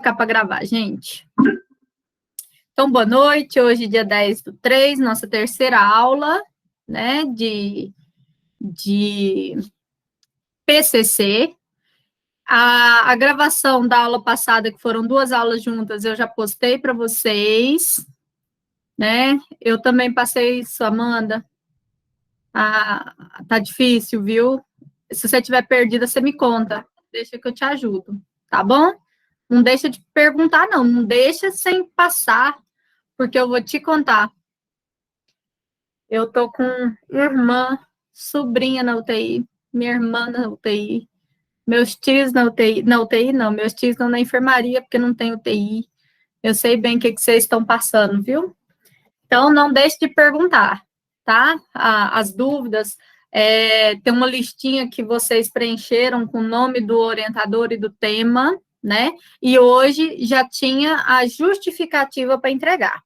Colocar para gravar, gente. Então, boa noite. Hoje, dia 10/3, nossa terceira aula, né, de PCC. A gravação da aula passada, que foram 2 aulas juntas, eu já postei para vocês, né? Eu também passei isso, Amanda. Tá difícil, viu? Se você tiver perdida, você me conta. Deixa que eu te ajudo, tá bom? Não deixa de perguntar, não. Não deixa sem passar, porque eu vou te contar. Eu tô com irmã, sobrinha na UTI, minha irmã na UTI, meus tios na UTI, não, meus tios estão na enfermaria porque não tem UTI. Eu sei bem o que vocês estão passando, viu? Então, não deixe de perguntar, tá? As dúvidas, tem uma listinha que vocês preencheram com o nome do orientador e do tema, né? E hoje já tinha a justificativa para entregar.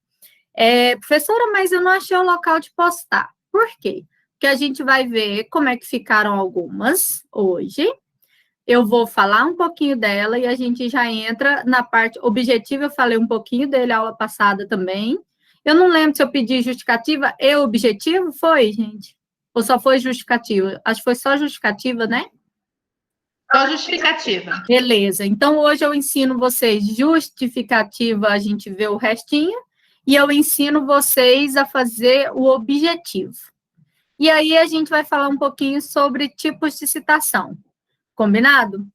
Professora, mas eu não achei o local de postar. Por quê? Porque a gente vai ver como é que ficaram algumas hoje. Eu vou falar um pouquinho dela e a gente já entra na parte objetiva. Eu falei um pouquinho dele na aula passada também. Eu não lembro se eu pedi justificativa e objetivo, foi, gente? Ou só foi justificativa? Acho que foi só justificativa, né? Só justificativa. Beleza. Então, hoje eu ensino vocês justificativa, a gente vê o restinho, e eu ensino vocês a fazer o objetivo. E aí a gente vai falar um pouquinho sobre tipos de citação. Combinado?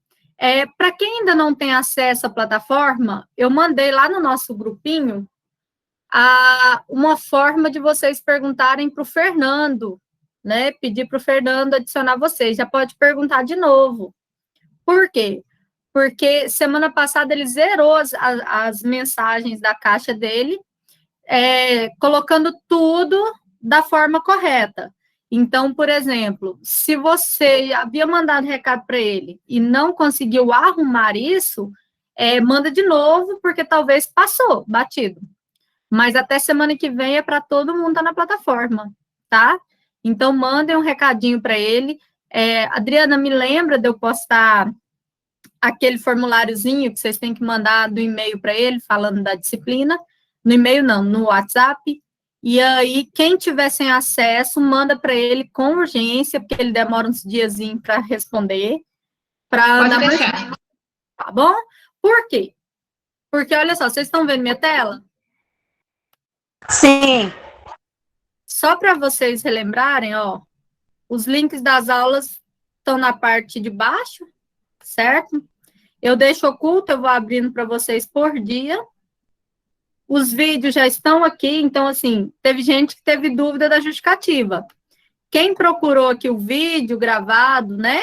Para quem ainda não tem acesso à plataforma, eu mandei lá no nosso grupinho uma forma de vocês perguntarem para o Fernando, né? Pedir para o Fernando adicionar vocês. Já pode perguntar de novo. Por quê? Porque semana passada ele zerou as mensagens da caixa dele, colocando tudo da forma correta. Então, por exemplo, se você havia mandado recado para ele e não conseguiu arrumar isso, manda de novo, porque talvez passou, batido. Mas até semana que vem é para todo mundo estar na plataforma, tá? Então, mandem um recadinho para ele. Adriana, me lembra de eu postar aquele formuláriozinho que vocês têm que mandar do e-mail para ele, falando da disciplina. No e-mail não, no WhatsApp. E aí, quem tiver sem acesso, manda para ele com urgência, porque ele demora uns diazinhos para responder. Pode deixar. Tá bom? Por quê? Porque, olha só, vocês estão vendo minha tela? Sim. Só para vocês relembrarem, ó, os links das aulas estão na parte de baixo, certo? Eu deixo oculto, eu vou abrindo para vocês por dia. Os vídeos já estão aqui, então, assim, teve gente que teve dúvida da justificativa. Quem procurou aqui o vídeo gravado, né,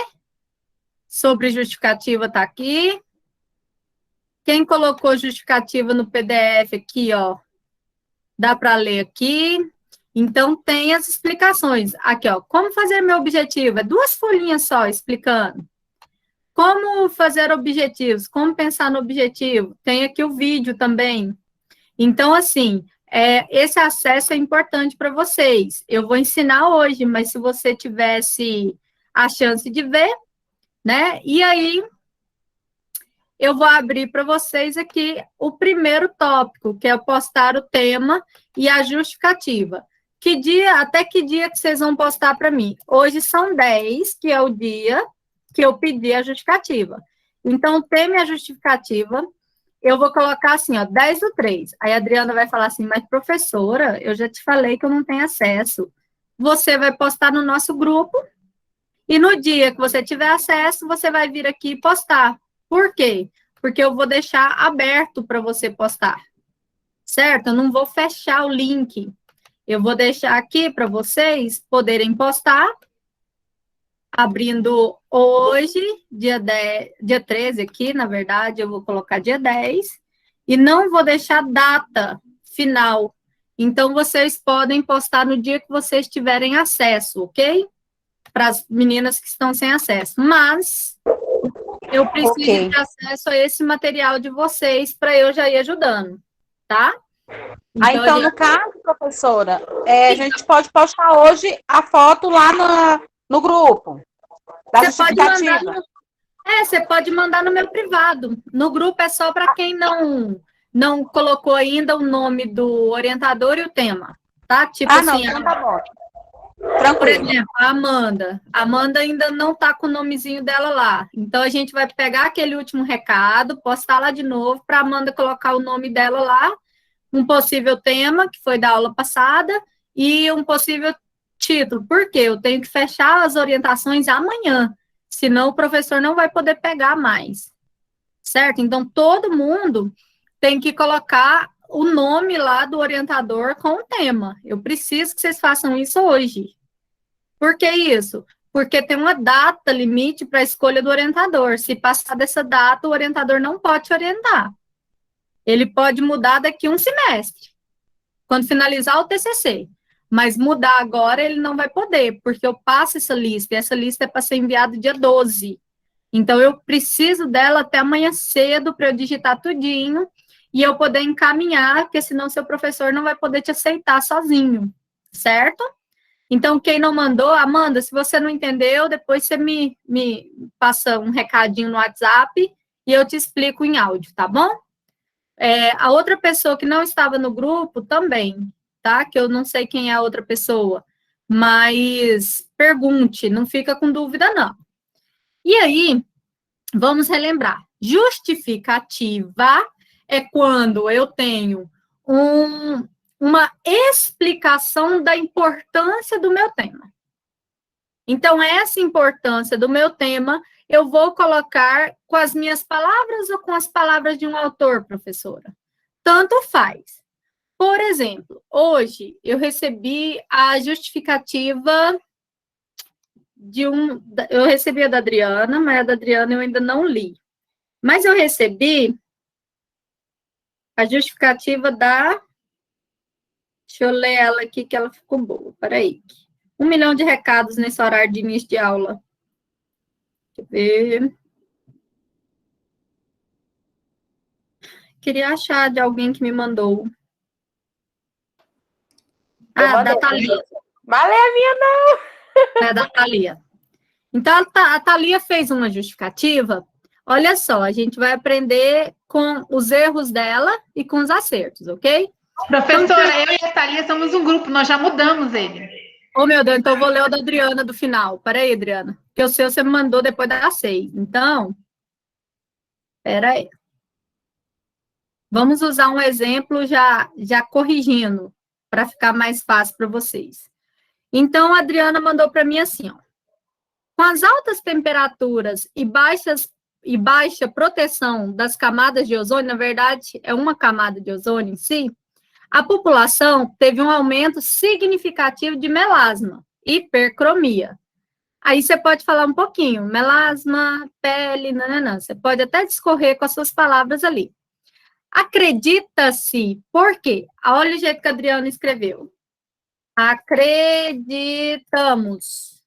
sobre justificativa está aqui. Quem colocou justificativa no PDF aqui, ó, dá para ler aqui. Então, tem as explicações. Aqui, ó, como fazer meu objetivo? 2 folhinhas só explicando. Como fazer objetivos? Como pensar no objetivo? Tem aqui o vídeo também. Então, assim, esse acesso é importante para vocês. Eu vou ensinar hoje, mas se você tivesse a chance de ver, né? E aí, eu vou abrir para vocês aqui o primeiro tópico, que é postar o tema e a justificativa. Até que dia que vocês vão postar para mim? Hoje são 10, que é o dia que eu pedi a justificativa. Então, o tema e a justificativa, eu vou colocar assim, ó, 10/3. Aí a Adriana vai falar assim, mas professora, eu já te falei que eu não tenho acesso. Você vai postar no nosso grupo, e no dia que você tiver acesso, você vai vir aqui e postar. Por quê? Porque eu vou deixar aberto para você postar, certo? Eu não vou fechar o link. Eu vou deixar aqui para vocês poderem postar, abrindo hoje, dia 13 aqui, na verdade, eu vou colocar dia 10, e não vou deixar data final. Então, vocês podem postar no dia que vocês tiverem acesso, ok? Para as meninas que estão sem acesso. Mas eu preciso de acesso a esse material de vocês para eu já ir ajudando, tá? Então, no caso, professora, a gente pode postar hoje a foto lá no grupo da Você pode mandar Você pode mandar no meu privado. No grupo é só para quem não colocou ainda o nome do orientador e o tema, tá? Tipo não, assim, então tá bom. por Tranquilo. exemplo, a Amanda. A Amanda ainda não tá com o nomezinho dela lá. Então a gente vai pegar aquele último recado, postar lá de novo para a Amanda colocar o nome dela lá, um possível tema que foi da aula passada e um possível título. Por quê? Eu tenho que fechar as orientações amanhã, senão o professor não vai poder pegar mais. Certo? Então todo mundo tem que colocar o nome lá do orientador com o tema. Eu preciso que vocês façam isso hoje. Por que isso? Porque tem uma data limite para a escolha do orientador. Se passar dessa data, o orientador não pode te orientar. Ele pode mudar daqui a um semestre, quando finalizar o TCC. Mas mudar agora ele não vai poder, porque eu passo essa lista, e essa lista é para ser enviada dia 12. Então, eu preciso dela até amanhã cedo para eu digitar tudinho e eu poder encaminhar, porque senão seu professor não vai poder te aceitar sozinho, certo? Então, quem não mandou, Amanda, se você não entendeu, depois você me passa um recadinho no WhatsApp e eu te explico em áudio, tá bom? A outra pessoa que não estava no grupo também, tá? Que eu não sei quem é a outra pessoa, mas pergunte, não fica com dúvida, não. E aí, vamos relembrar. Justificativa é quando eu tenho uma explicação da importância do meu tema. Então, essa importância do meu tema, eu vou colocar com as minhas palavras ou com as palavras de um autor, professora? Tanto faz. Por exemplo, hoje eu recebi a justificativa eu recebi a da Adriana, mas a da Adriana eu ainda não li. Mas eu recebi a justificativa da... Deixa eu ler ela aqui, que ela ficou boa. Peraí. 1 milhão de recados nesse horário de início de aula. Deixa eu ver. Queria achar de alguém que me mandou. Da Thalia. Valeu, a minha não! É da Thalia. Então, a Thalia fez uma justificativa. Olha só, a gente vai aprender com os erros dela e com os acertos, ok? Professora, eu e a Thalia somos um grupo, nós já mudamos ele. Meu Deus, então eu vou ler o da Adriana do final. Peraí, Adriana. Porque o seu você me mandou depois das 6. Então, peraí. Vamos usar um exemplo já corrigindo, para ficar mais fácil para vocês. Então, a Adriana mandou para mim assim, ó. Com as altas temperaturas e baixa proteção das camadas de ozônio, na verdade, é uma camada de ozônio em si, a população teve um aumento significativo de melasma, hipercromia. Aí você pode falar um pouquinho, melasma, pele, nananã. Você pode até discorrer com as suas palavras ali. Acredita-se, por quê? Olha o jeito que a Adriana escreveu. Acreditamos.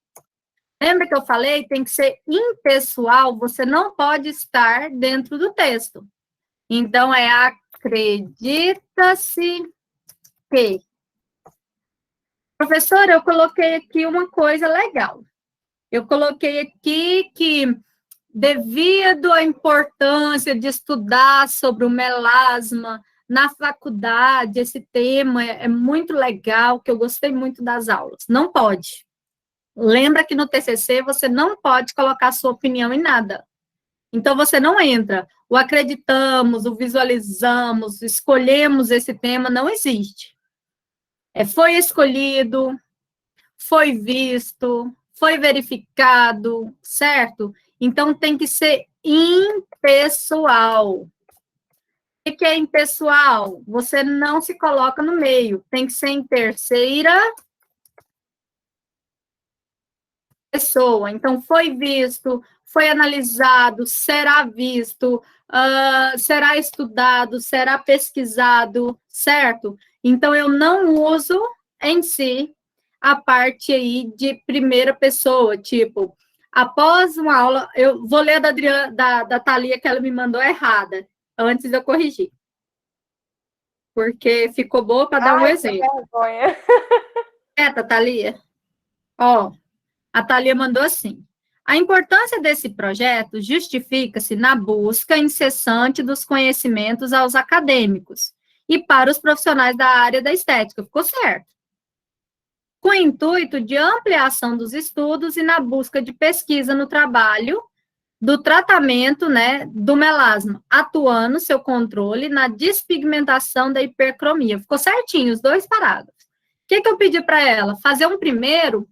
Lembra que eu falei? Tem que ser impessoal, você não pode estar dentro do texto. Então, acredita-se que. Professora, eu coloquei aqui uma coisa legal. Eu coloquei aqui que, devido à importância de estudar sobre o melasma na faculdade, esse tema é muito legal, que eu gostei muito das aulas. Não pode. Lembra que no TCC você não pode colocar sua opinião em nada. Então, você não entra. O acreditamos, o visualizamos, escolhemos esse tema, não existe. Foi escolhido, foi visto, foi verificado, certo? Então, tem que ser impessoal. O que é impessoal? Você não se coloca no meio, tem que ser em terceira pessoa. Então, foi visto, foi analisado, será visto, será estudado, será pesquisado, certo? Então, eu não uso em si a parte aí de primeira pessoa, tipo, após uma aula, eu vou ler da Thalia, que ela me mandou errada, antes de eu corrigir. Porque ficou boa para dar um exemplo. Thalia? Ó, a Thalia mandou assim. A importância desse projeto justifica-se na busca incessante dos conhecimentos aos acadêmicos e para os profissionais da área da estética. Ficou certo? Com o intuito de ampliação dos estudos e na busca de pesquisa no trabalho do tratamento, né, do melasma, atuando seu controle na despigmentação da hipercromia. Ficou certinho, os 2 parágrafos. O que eu pedi para ela? Fazer um primeiro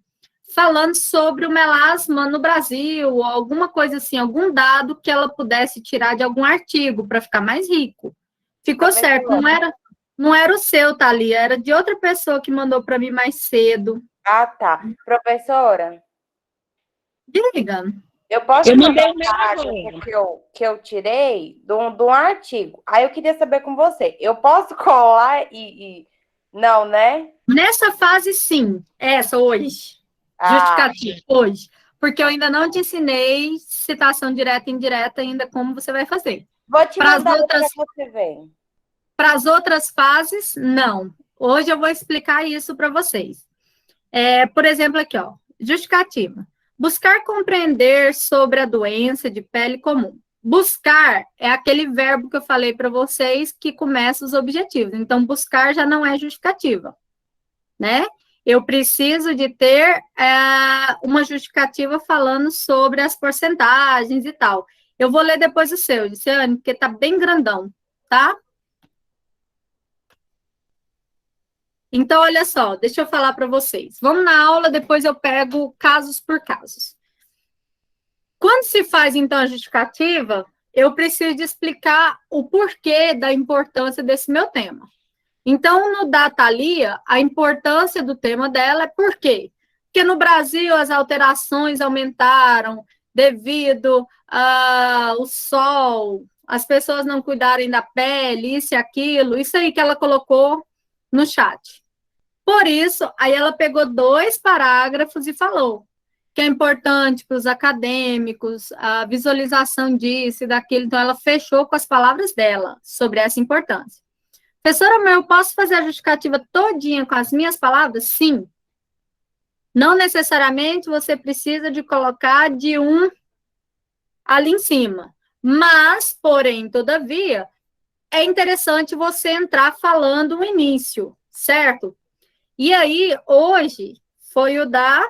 falando sobre o melasma no Brasil, ou alguma coisa assim, algum dado que ela pudesse tirar de algum artigo, para ficar mais rico. Ficou certo, não era o seu, Thalia, era de outra pessoa que mandou para mim mais cedo. Ah, tá. Professora, Diga. eu posso Eu mandei mandar o meu página que eu tirei de um artigo. Aí eu queria saber com você. Eu posso colar e... Não, né? Nessa fase, sim. Essa, hoje. Justificativa, hoje. Porque eu ainda não te ensinei citação direta e indireta ainda como você vai fazer. Vou te Pras mandar outras- outra que você vem. Para as outras fases, não. Hoje eu vou explicar isso para vocês. Por exemplo, aqui, ó, justificativa. Buscar compreender sobre a doença de pele comum. Buscar é aquele verbo que eu falei para vocês que começa os objetivos. Então, buscar já não é justificativa, né? Eu preciso de ter uma justificativa falando sobre as porcentagens e tal. Eu vou ler depois o seu, Luciane, porque tá bem grandão, tá? Então, olha só, deixa eu falar para vocês. Vamos na aula, depois eu pego casos por casos. Quando se faz, então, a justificativa, eu preciso de explicar o porquê da importância desse meu tema. Então, no da Thalia, a importância do tema dela é por quê? Porque no Brasil as alterações aumentaram devido ao sol, as pessoas não cuidarem da pele, isso e aquilo, isso aí que ela colocou no chat. Por isso, aí ela pegou 2 parágrafos e falou que é importante para os acadêmicos, a visualização disso e daquilo, então ela fechou com as palavras dela sobre essa importância. Professora, mas eu posso fazer a justificativa todinha com as minhas palavras? Sim. Não necessariamente você precisa de colocar de um ali em cima. Mas, porém, todavia, é interessante você entrar falando o início, certo? E aí, hoje, foi o da...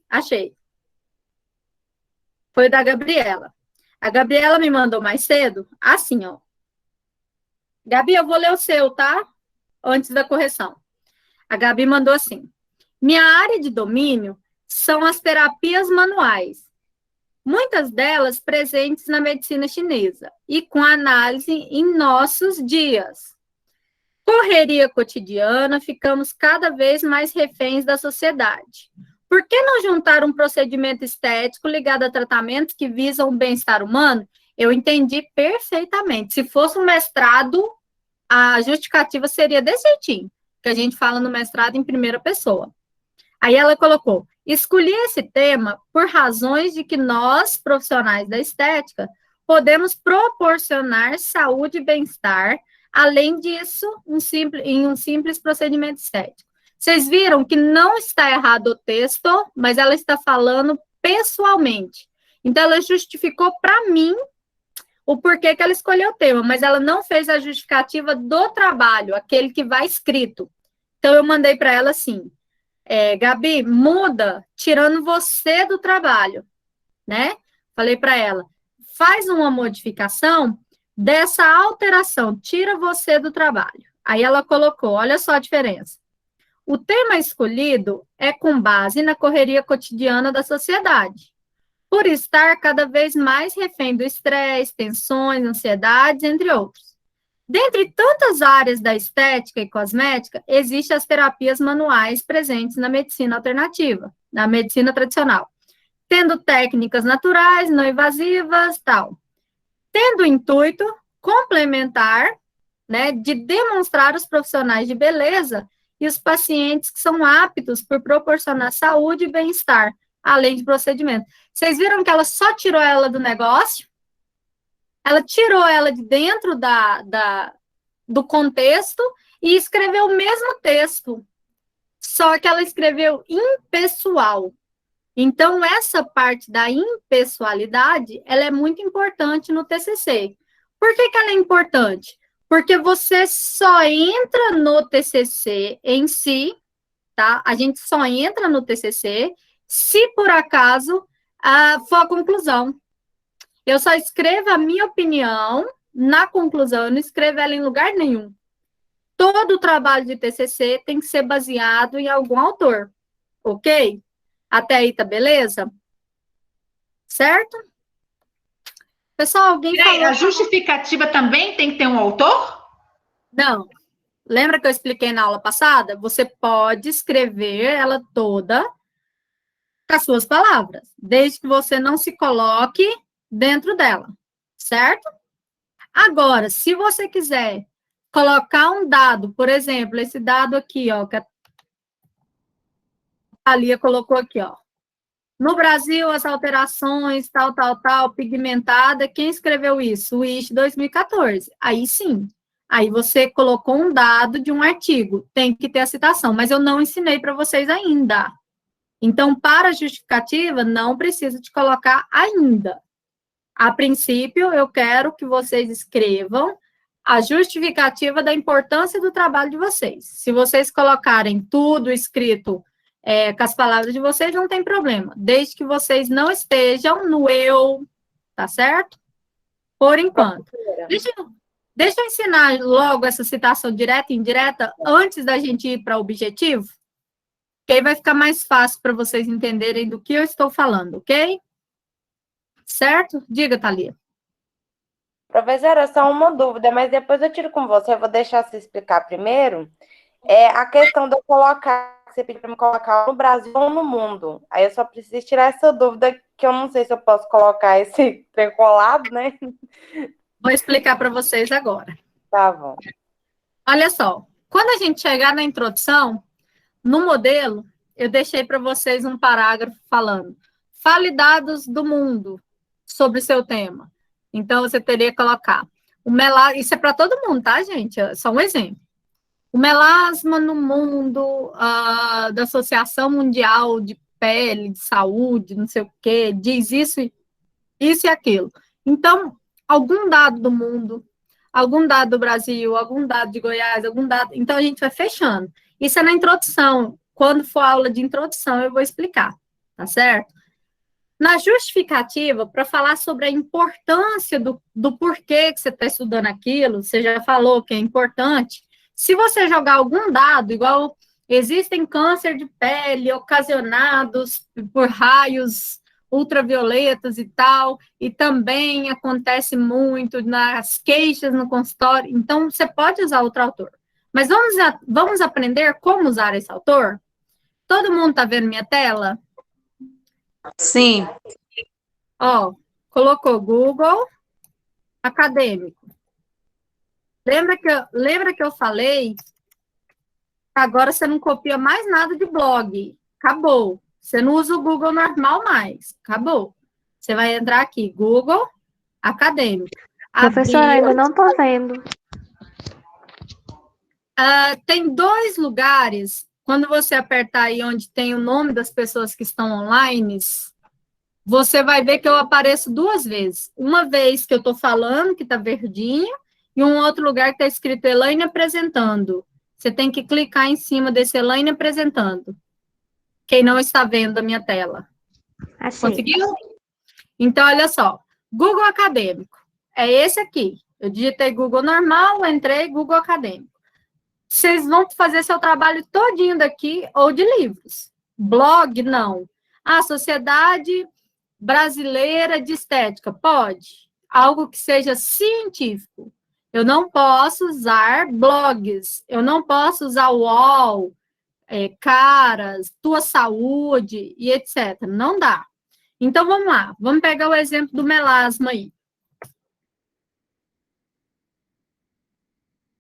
achei. Foi o da Gabriela. A Gabriela me mandou mais cedo, assim, ó. Gabi, eu vou ler o seu, tá? Antes da correção. A Gabi mandou assim. Minha área de domínio são as terapias manuais, muitas delas presentes na medicina chinesa e com análise em nossos dias. Correria cotidiana, ficamos cada vez mais reféns da sociedade. Por que não juntar um procedimento estético ligado a tratamentos que visam o bem-estar humano? Eu entendi perfeitamente. Se fosse um mestrado, a justificativa seria desse jeitinho, que a gente fala no mestrado em primeira pessoa. Aí ela colocou, escolhi esse tema por razões de que nós, profissionais da estética, podemos proporcionar saúde e bem-estar, além disso, em um simples procedimento estético. Vocês viram que não está errado o texto, mas ela está falando pessoalmente. Então, ela justificou para mim o porquê que ela escolheu o tema, mas ela não fez a justificativa do trabalho, aquele que vai escrito. Então, eu mandei para ela assim, Gabi, muda, tirando você do trabalho, né? Falei para ela, faz uma modificação dessa alteração, tira você do trabalho. Aí ela colocou, olha só a diferença. O tema escolhido é com base na correria cotidiana da sociedade, por estar cada vez mais refém do estresse, tensões, ansiedades, entre outros. Dentre tantas áreas da estética e cosmética, existem as terapias manuais presentes na medicina alternativa, na medicina tradicional, tendo técnicas naturais, não invasivas, tal. Tendo o intuito complementar, né, de demonstrar os profissionais de beleza e os pacientes que são aptos por proporcionar saúde e bem-estar, além de procedimento. Vocês viram que ela só tirou ela do negócio? Ela tirou ela de dentro do contexto e escreveu o mesmo texto. Só que ela escreveu impessoal. Então, essa parte da impessoalidade, ela é muito importante no TCC. Por que que ela é importante? Porque você só entra no TCC em si, tá? A gente só entra no TCC se, por acaso, for a conclusão. Eu só escrevo a minha opinião na conclusão, eu não escrevo ela em lugar nenhum. Todo o trabalho de TCC tem que ser baseado em algum autor, ok? Até aí tá beleza? Certo? Pessoal, alguém falou... A justificativa também tem que ter um autor? Não. Lembra que eu expliquei na aula passada? Você pode escrever ela toda com as suas palavras, desde que você não se coloque dentro dela, certo? Agora, se você quiser colocar um dado, por exemplo, esse dado aqui, ó, que a Lia colocou aqui, ó. No Brasil, as alterações, tal, pigmentada, quem escreveu isso? O ISH 2014. Aí sim. Aí você colocou um dado de um artigo, tem que ter a citação, mas eu não ensinei para vocês ainda. Então, para a justificativa, não precisa de colocar ainda. A princípio, eu quero que vocês escrevam a justificativa da importância do trabalho de vocês. Se vocês colocarem tudo escrito com as palavras de vocês, não tem problema, desde que vocês não estejam no eu, tá certo? Por enquanto. Deixa eu ensinar logo essa citação direta e indireta antes da gente ir para o objetivo, que aí vai ficar mais fácil para vocês entenderem do que eu estou falando, ok? Certo? Diga, Thalia. Professora, só uma dúvida, mas depois eu tiro com você, eu vou deixar você explicar primeiro. É a questão de eu colocar, você pediu para me colocar no Brasil ou no mundo. Aí eu só preciso tirar essa dúvida, que eu não sei se eu posso colocar esse trem colado, né? Vou explicar para vocês agora. Tá bom. Olha só, quando a gente chegar na introdução, no modelo, eu deixei para vocês um parágrafo falando, fale dados do mundo sobre o seu tema. Então, você teria que colocar, isso é para todo mundo, tá, gente? É só um exemplo. O melasma no mundo da Associação Mundial de Pele, de Saúde, não sei o quê, diz isso e aquilo. Então, algum dado do mundo, algum dado do Brasil, algum dado de Goiás, algum dado... Então, a gente vai fechando. Isso é na introdução. Quando for aula de introdução, eu vou explicar, tá certo? Na justificativa, para falar sobre a importância do porquê que você está estudando aquilo, você já falou que é importante. Se você jogar algum dado, igual existem câncer de pele ocasionados por raios ultravioletas e tal, e também acontece muito nas queixas no consultório, então você pode usar outro autor. Mas vamos aprender como usar esse autor? Todo mundo está vendo minha tela? Sim. Ó, colocou Google Acadêmico. Lembra que eu falei? Agora você não copia mais nada de blog. Acabou. Você não usa o Google normal mais. Acabou. Você vai entrar aqui, Google Acadêmico. Professora, ainda não estou vendo. Tem 2 lugares, quando você apertar aí onde tem o nome das pessoas que estão online, você vai ver que eu apareço 2 vezes. Uma vez que eu estou falando, que está verdinho, e um outro lugar que está escrito Elaine apresentando. Você tem que clicar em cima desse Elaine apresentando. Quem não está vendo a minha tela. Achei. Conseguiu? Então, olha só. Google Acadêmico. É esse aqui. Eu digitei Google normal, entrei Google Acadêmico. Vocês vão fazer seu trabalho todinho daqui ou de livros. Blog, não. Sociedade Brasileira de Estética. Pode. Algo que seja científico. Eu não posso usar blogs. Eu não posso usar UOL, Caras, Tua Saúde e etc. Não dá. Então, vamos lá. Vamos pegar o exemplo do melasma aí.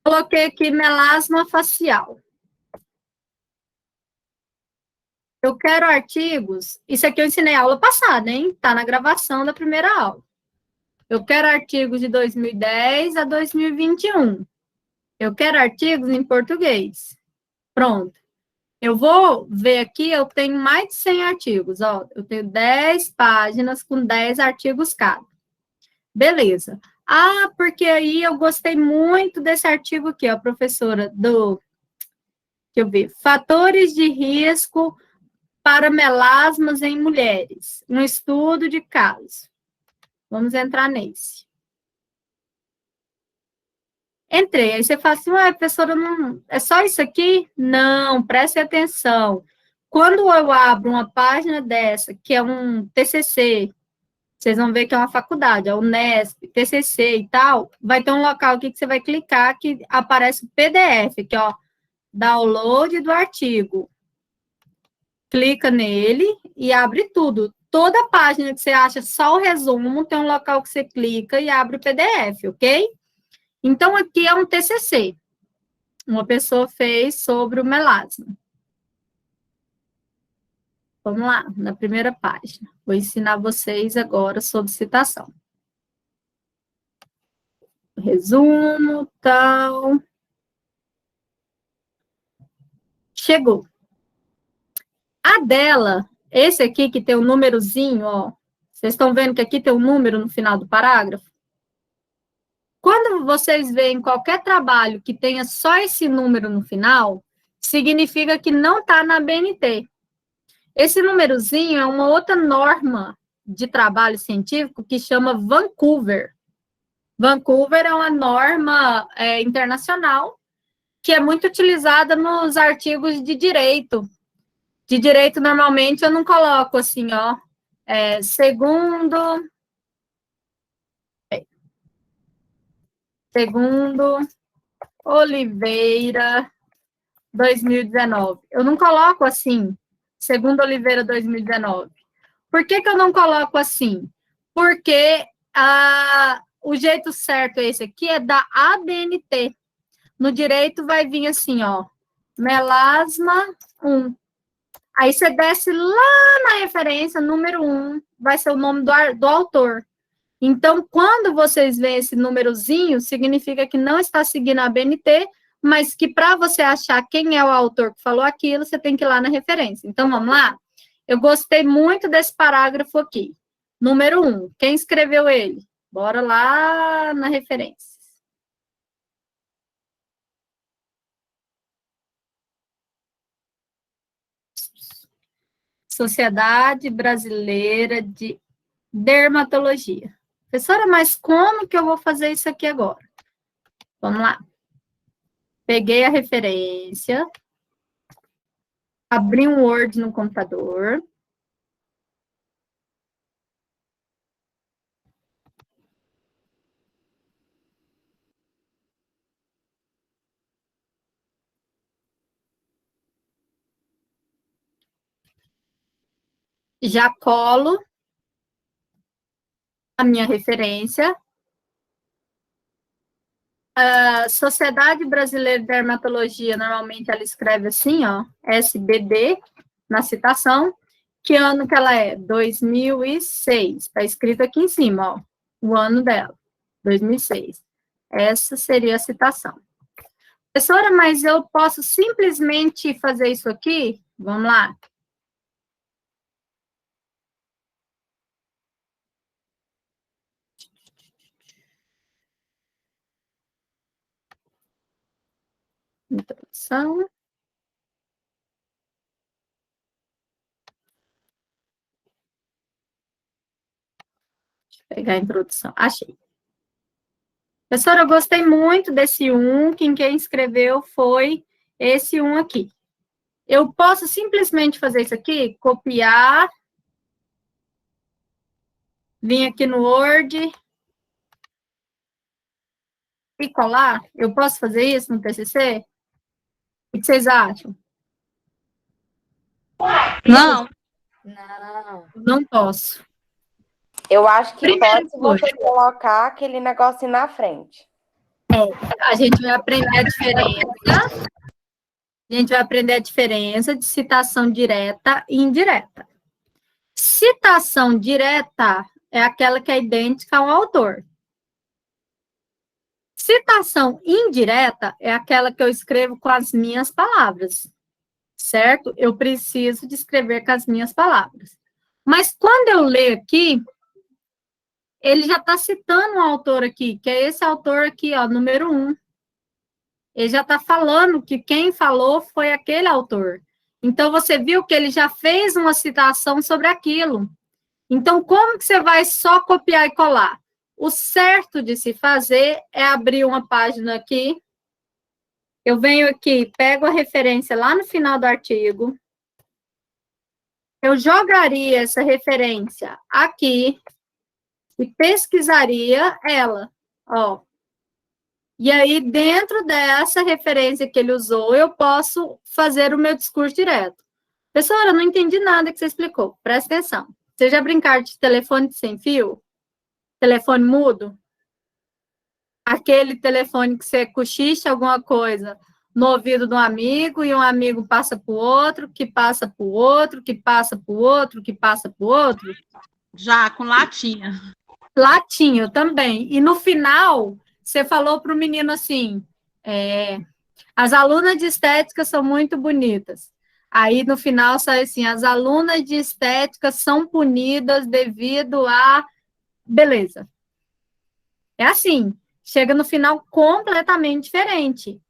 Coloquei aqui melasma facial. Eu quero artigos, isso aqui eu ensinei aula passada, hein? Tá na gravação da primeira aula. Eu quero artigos de 2010 a 2021. Eu quero artigos em português. Pronto. Eu vou ver aqui, eu tenho mais de 100 artigos, ó. Eu tenho 10 páginas com 10 artigos cada. Beleza. Ah, porque aí eu gostei muito desse artigo aqui, ó, professora, deixa eu ver, fatores de risco para melasmas em mulheres, um estudo de caso. Vamos entrar nesse. Entrei, aí você fala assim, professora, não, é só isso aqui? Não, preste atenção. Quando eu abro uma página dessa, que é um TCC, vocês vão ver que é uma faculdade, é o Unesp, TCC e tal, vai ter um local aqui que você vai clicar que aparece o PDF, aqui, ó, download do artigo. Clica nele e abre tudo. Toda página que você acha só o resumo, tem um local que você clica e abre o PDF, ok? Então, aqui é um TCC. Uma pessoa fez sobre o melasma. Vamos lá, na primeira página. Vou ensinar vocês agora sobre citação. Resumo, tal. Chegou. A dela, esse aqui que tem o númerozinho, ó. Vocês estão vendo que aqui tem um número no final do parágrafo? Quando vocês veem qualquer trabalho que tenha só esse número no final, significa que não está na BNT. Esse númerozinho é uma outra norma de trabalho científico que chama Vancouver. Vancouver é uma norma internacional que é muito utilizada nos artigos de direito. De direito, normalmente, eu não coloco assim, ó, segundo Oliveira, 2019. Eu não coloco assim, segundo Oliveira, 2019. Por que que eu não coloco assim? Porque o jeito certo esse aqui é da ABNT. No direito vai vir assim, ó, melasma 1. Aí você desce lá na referência, número 1, vai ser o nome do autor. Então, quando vocês veem esse númerozinho, significa que não está seguindo a BNT, mas que para você achar quem é o autor que falou aquilo, você tem que ir lá na referência. Então, vamos lá? Eu gostei muito desse parágrafo aqui. Número 1, quem escreveu ele? Bora lá na referência. Sociedade Brasileira de Dermatologia. Professora, mas como que eu vou fazer isso aqui agora? Vamos lá. Peguei a referência, abri um Word no computador. Já colo a minha referência. A Sociedade Brasileira de Dermatologia, normalmente ela escreve assim, ó, SBD, na citação. Que ano que ela é? 2006. Está escrito aqui em cima, ó, o ano dela, 2006. Essa seria a citação. Professora, mas eu posso simplesmente fazer isso aqui? Vamos lá. Introdução. Deixa eu pegar a introdução. Achei. Professora, eu gostei muito desse 1, quem escreveu foi esse 1 aqui. Eu posso simplesmente fazer isso aqui, copiar, vir aqui no Word e colar? Eu posso fazer isso no TCC? O que vocês acham? Não. Não. Não posso. Eu acho que Primeiro pode se você colocar aquele negocinho na frente. A gente vai aprender a diferença. A gente vai aprender a diferença de citação direta e indireta. Citação direta é aquela que é idêntica ao autor. Citação indireta é aquela que eu escrevo com as minhas palavras. certo? Eu preciso de escrever com as minhas palavras. Mas quando eu leio aqui, ele já está citando um autor aqui, que é esse autor aqui, ó, número 1. Ele já está falando que quem falou foi aquele autor. Então, você viu que ele já fez uma citação sobre aquilo. Então, como que você vai só copiar e colar? O certo de se fazer é abrir uma página aqui. Eu venho aqui, pego a referência lá no final do artigo. Eu jogaria essa referência aqui e pesquisaria ela, ó. E aí, dentro dessa referência que ele usou, eu posso fazer o meu discurso direto. Professora, eu não entendi nada que você explicou. Presta atenção. Você já brincaram de telefone sem fio? Telefone mudo? Aquele telefone que você cochicha alguma coisa no ouvido de um amigo e um amigo passa para o outro, que passa para o outro, que passa para o outro, que passa para o outro? Já, com latinha. Latinha também. E no final, você falou para o menino assim, as alunas de estética são muito bonitas. Aí, no final, sai assim, as alunas de estética são punidas devido a... Beleza. É assim, chega no final completamente diferente.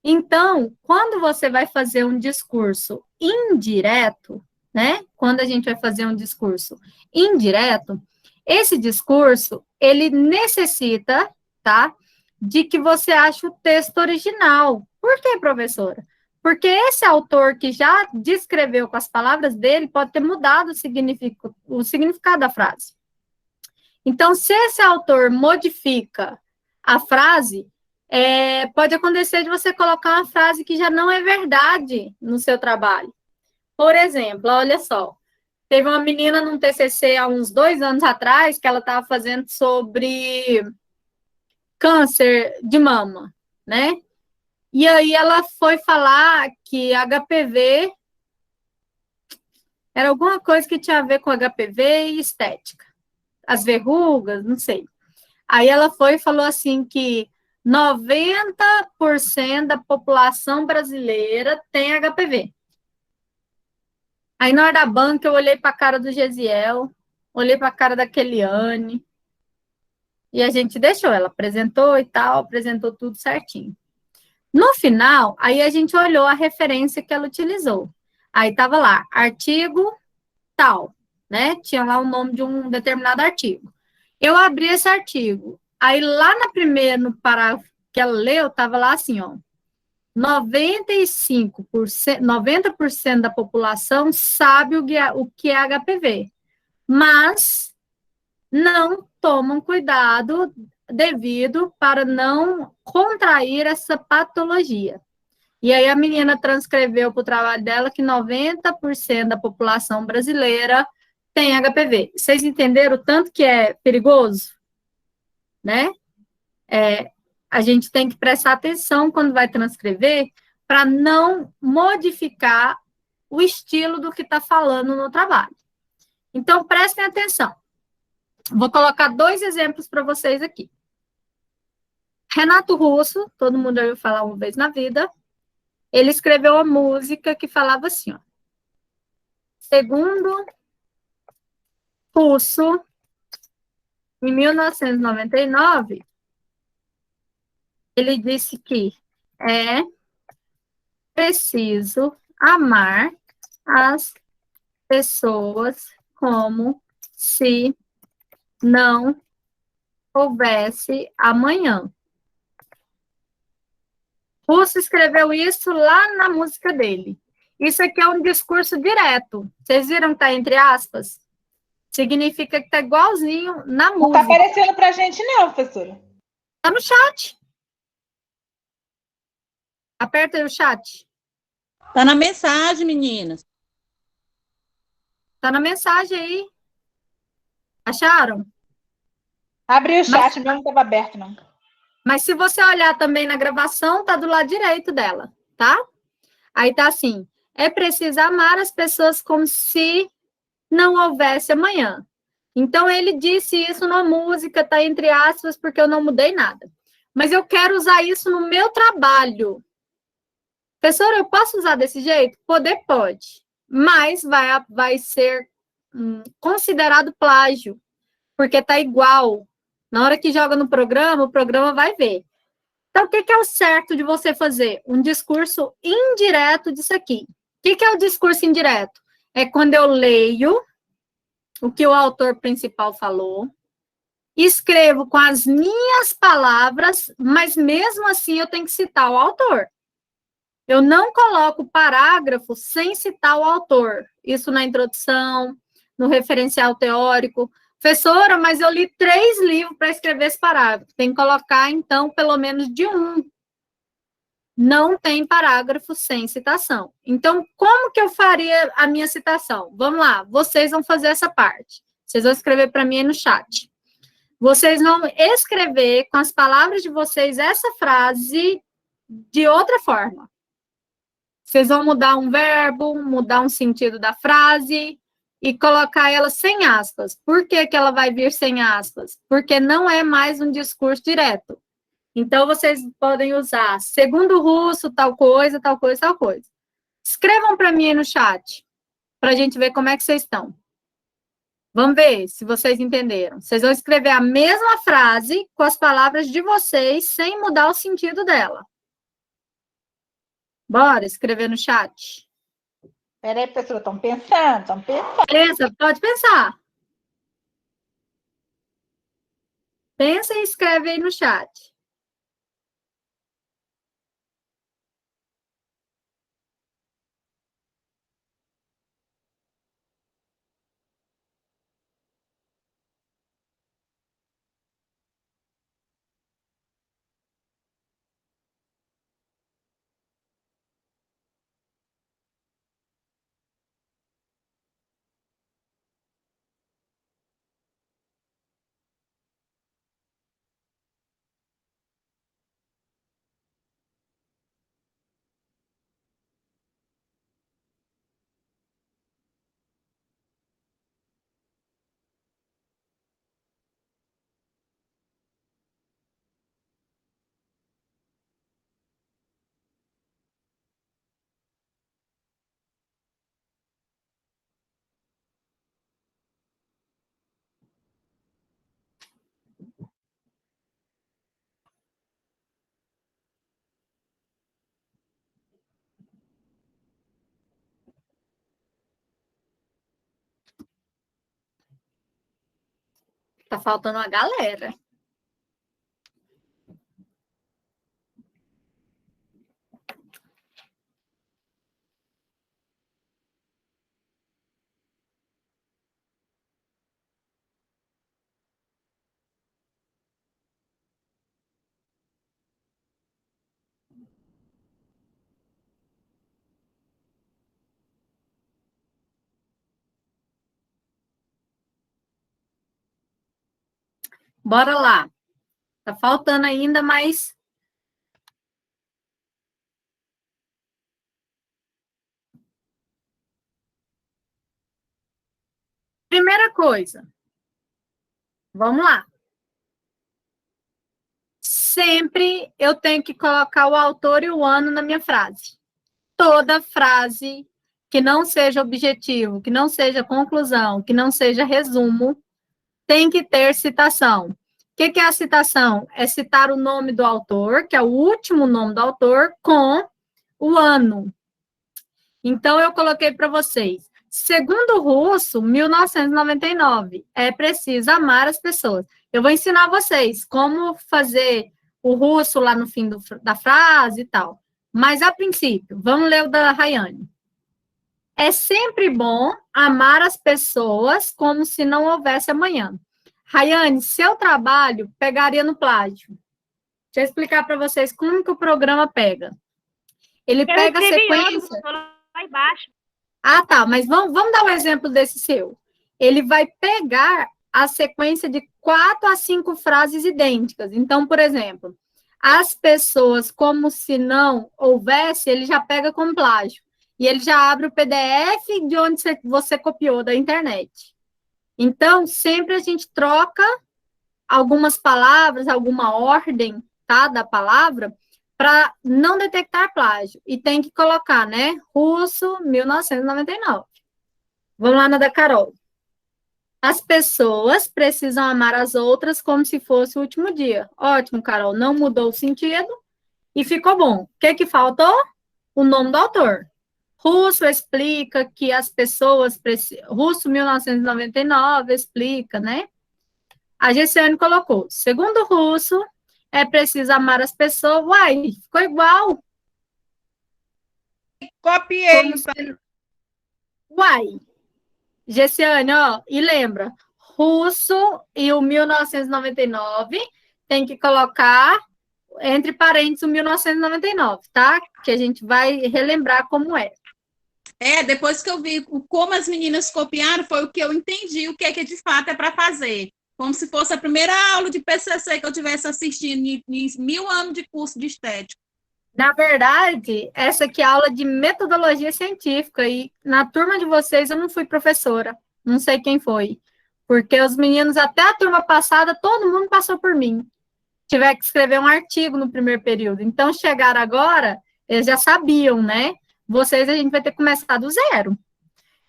Então, quando você vai fazer um discurso indireto, né? Quando a gente vai fazer um discurso indireto, esse discurso, ele necessita, tá? De que você ache o texto original. Por quê, professora? Porque esse autor que já descreveu com as palavras dele pode ter mudado o significado da frase. Então, se esse autor modifica a frase, pode acontecer de você colocar uma frase que já não é verdade no seu trabalho. Por exemplo, olha só, teve uma menina num TCC há uns 2 anos atrás que ela estava fazendo sobre câncer de mama, né? E aí ela foi falar que HPV era alguma coisa que tinha a ver com HPV e estética. As verrugas, não sei. Aí ela foi e falou assim que 90% da população brasileira tem HPV. Aí na hora da banca eu olhei para a cara do Gesiel, olhei para a cara da Keliane, e a gente deixou, ela apresentou e tal, apresentou tudo certinho. No final, aí a gente olhou a referência que ela utilizou. Aí estava lá, artigo tal, né? Tinha lá o nome de um determinado artigo. Eu abri esse artigo. Aí lá no parágrafo que ela leu, estava lá assim, ó. 90% da população sabe o que é HPV, mas não tomam cuidado devido para não contrair essa patologia. E aí a menina transcreveu para o trabalho dela que 90% da população brasileira tem HPV. Vocês entenderam o tanto que é perigoso? Né? A gente tem que prestar atenção quando vai transcrever para não modificar o estilo do que está falando no trabalho. Então, prestem atenção. Vou colocar 2 exemplos para vocês aqui. Renato Russo, todo mundo ouviu falar uma vez na vida, ele escreveu uma música que falava assim, ó. Segundo Russo, em 1999, ele disse que é preciso amar as pessoas como se não houvesse amanhã. Russo escreveu isso lá na música dele. Isso aqui é um discurso direto. Vocês viram que está entre aspas? Significa que está igualzinho na música. Não está aparecendo para a gente não, professora. Está no chat. Aperta aí o chat. Tá na mensagem, meninas. Tá na mensagem aí. Acharam? Abre o chat, não estava aberto, não. Mas se você olhar também na gravação, tá do lado direito dela, tá? Aí tá assim, é preciso amar as pessoas como se não houvesse amanhã. Então, ele disse isso na música, tá entre aspas, porque eu não mudei nada. Mas eu quero usar isso no meu trabalho. Professora, eu posso usar desse jeito? Poder pode, mas vai ser considerado plágio, porque tá igual. Na hora que joga no programa, o programa vai ver. Então, o que é o certo de você fazer? Um discurso indireto disso aqui. O que é o discurso indireto? É quando eu leio o que o autor principal falou, escrevo com as minhas palavras, mas mesmo assim eu tenho que citar o autor. Eu não coloco parágrafo sem citar o autor. Isso na introdução, no referencial teórico. Professora, mas eu li 3 livros para escrever esse parágrafo. Tem que colocar, então, pelo menos de 1. Não tem parágrafo sem citação. Então, como que eu faria a minha citação? Vamos lá, vocês vão fazer essa parte. Vocês vão escrever para mim aí no chat. Vocês vão escrever com as palavras de vocês essa frase de outra forma. Vocês vão mudar um verbo, mudar um sentido da frase e colocar ela sem aspas. Por que que ela vai vir sem aspas? Porque não é mais um discurso direto. Então, vocês podem usar, segundo o Russo, tal coisa, tal coisa, tal coisa. Escrevam para mim aí no chat, para a gente ver como é que vocês estão. Vamos ver se vocês entenderam. Vocês vão escrever a mesma frase com as palavras de vocês, sem mudar o sentido dela. Bora escrever no chat. Peraí, pessoal, estão pensando. Beleza, pode pensar. Pensa e escreve aí no chat. Tá faltando uma galera. Bora lá. Tá faltando ainda, mas... Primeira coisa. Vamos lá. Sempre eu tenho que colocar o autor e o ano na minha frase. Toda frase que não seja objetivo, que não seja conclusão, que não seja resumo, tem que ter citação. O que é a citação? É citar o nome do autor, que é o último nome do autor, com o ano. Então, eu coloquei para vocês. Segundo o Russo, 1999, é preciso amar as pessoas. Eu vou ensinar vocês como fazer o Russo lá no fim da frase e tal. Mas, a princípio, vamos ler o da Rayane. É sempre bom amar as pessoas como se não houvesse amanhã. Rayane, seu trabalho pegaria no plágio. Deixa eu explicar para vocês como que o programa pega. Ele pega a sequência... lá embaixo. Ah, tá, mas vamos dar um exemplo desse seu. Ele vai pegar a sequência de 4 a 5 frases idênticas. Então, por exemplo, as pessoas como se não houvesse, ele já pega como plágio. E ele já abre o PDF de onde você copiou da internet. Então, sempre a gente troca algumas palavras, alguma ordem, tá, da palavra, para não detectar plágio. E tem que colocar, né? Russo, 1999. Vamos lá na da Carol. As pessoas precisam amar as outras como se fosse o último dia. Ótimo, Carol. Não mudou o sentido e ficou bom. O que que faltou? O nome do autor. Russo explica que as pessoas precisam... Russo, 1999, explica, né? A Gessiane colocou. Segundo Russo, é preciso amar as pessoas. Uai, ficou igual. Copiei. Como se... Uai. Gessiane, ó, e lembra, Russo e o 1999 tem que colocar entre parênteses o 1999, tá? Que a gente vai relembrar como é. Depois que eu vi como as meninas copiaram, foi o que eu entendi o que é que de fato é para fazer. Como se fosse a primeira aula de PCC que eu tivesse assistindo em 1000 anos de curso de estética. Na verdade, essa aqui é aula de metodologia científica e na turma de vocês eu não fui professora, não sei quem foi, porque os meninos até a turma passada, todo mundo passou por mim. Tiver que escrever um artigo no primeiro período. Então, chegaram agora, eles já sabiam, né? Vocês, a gente vai ter que começar do zero.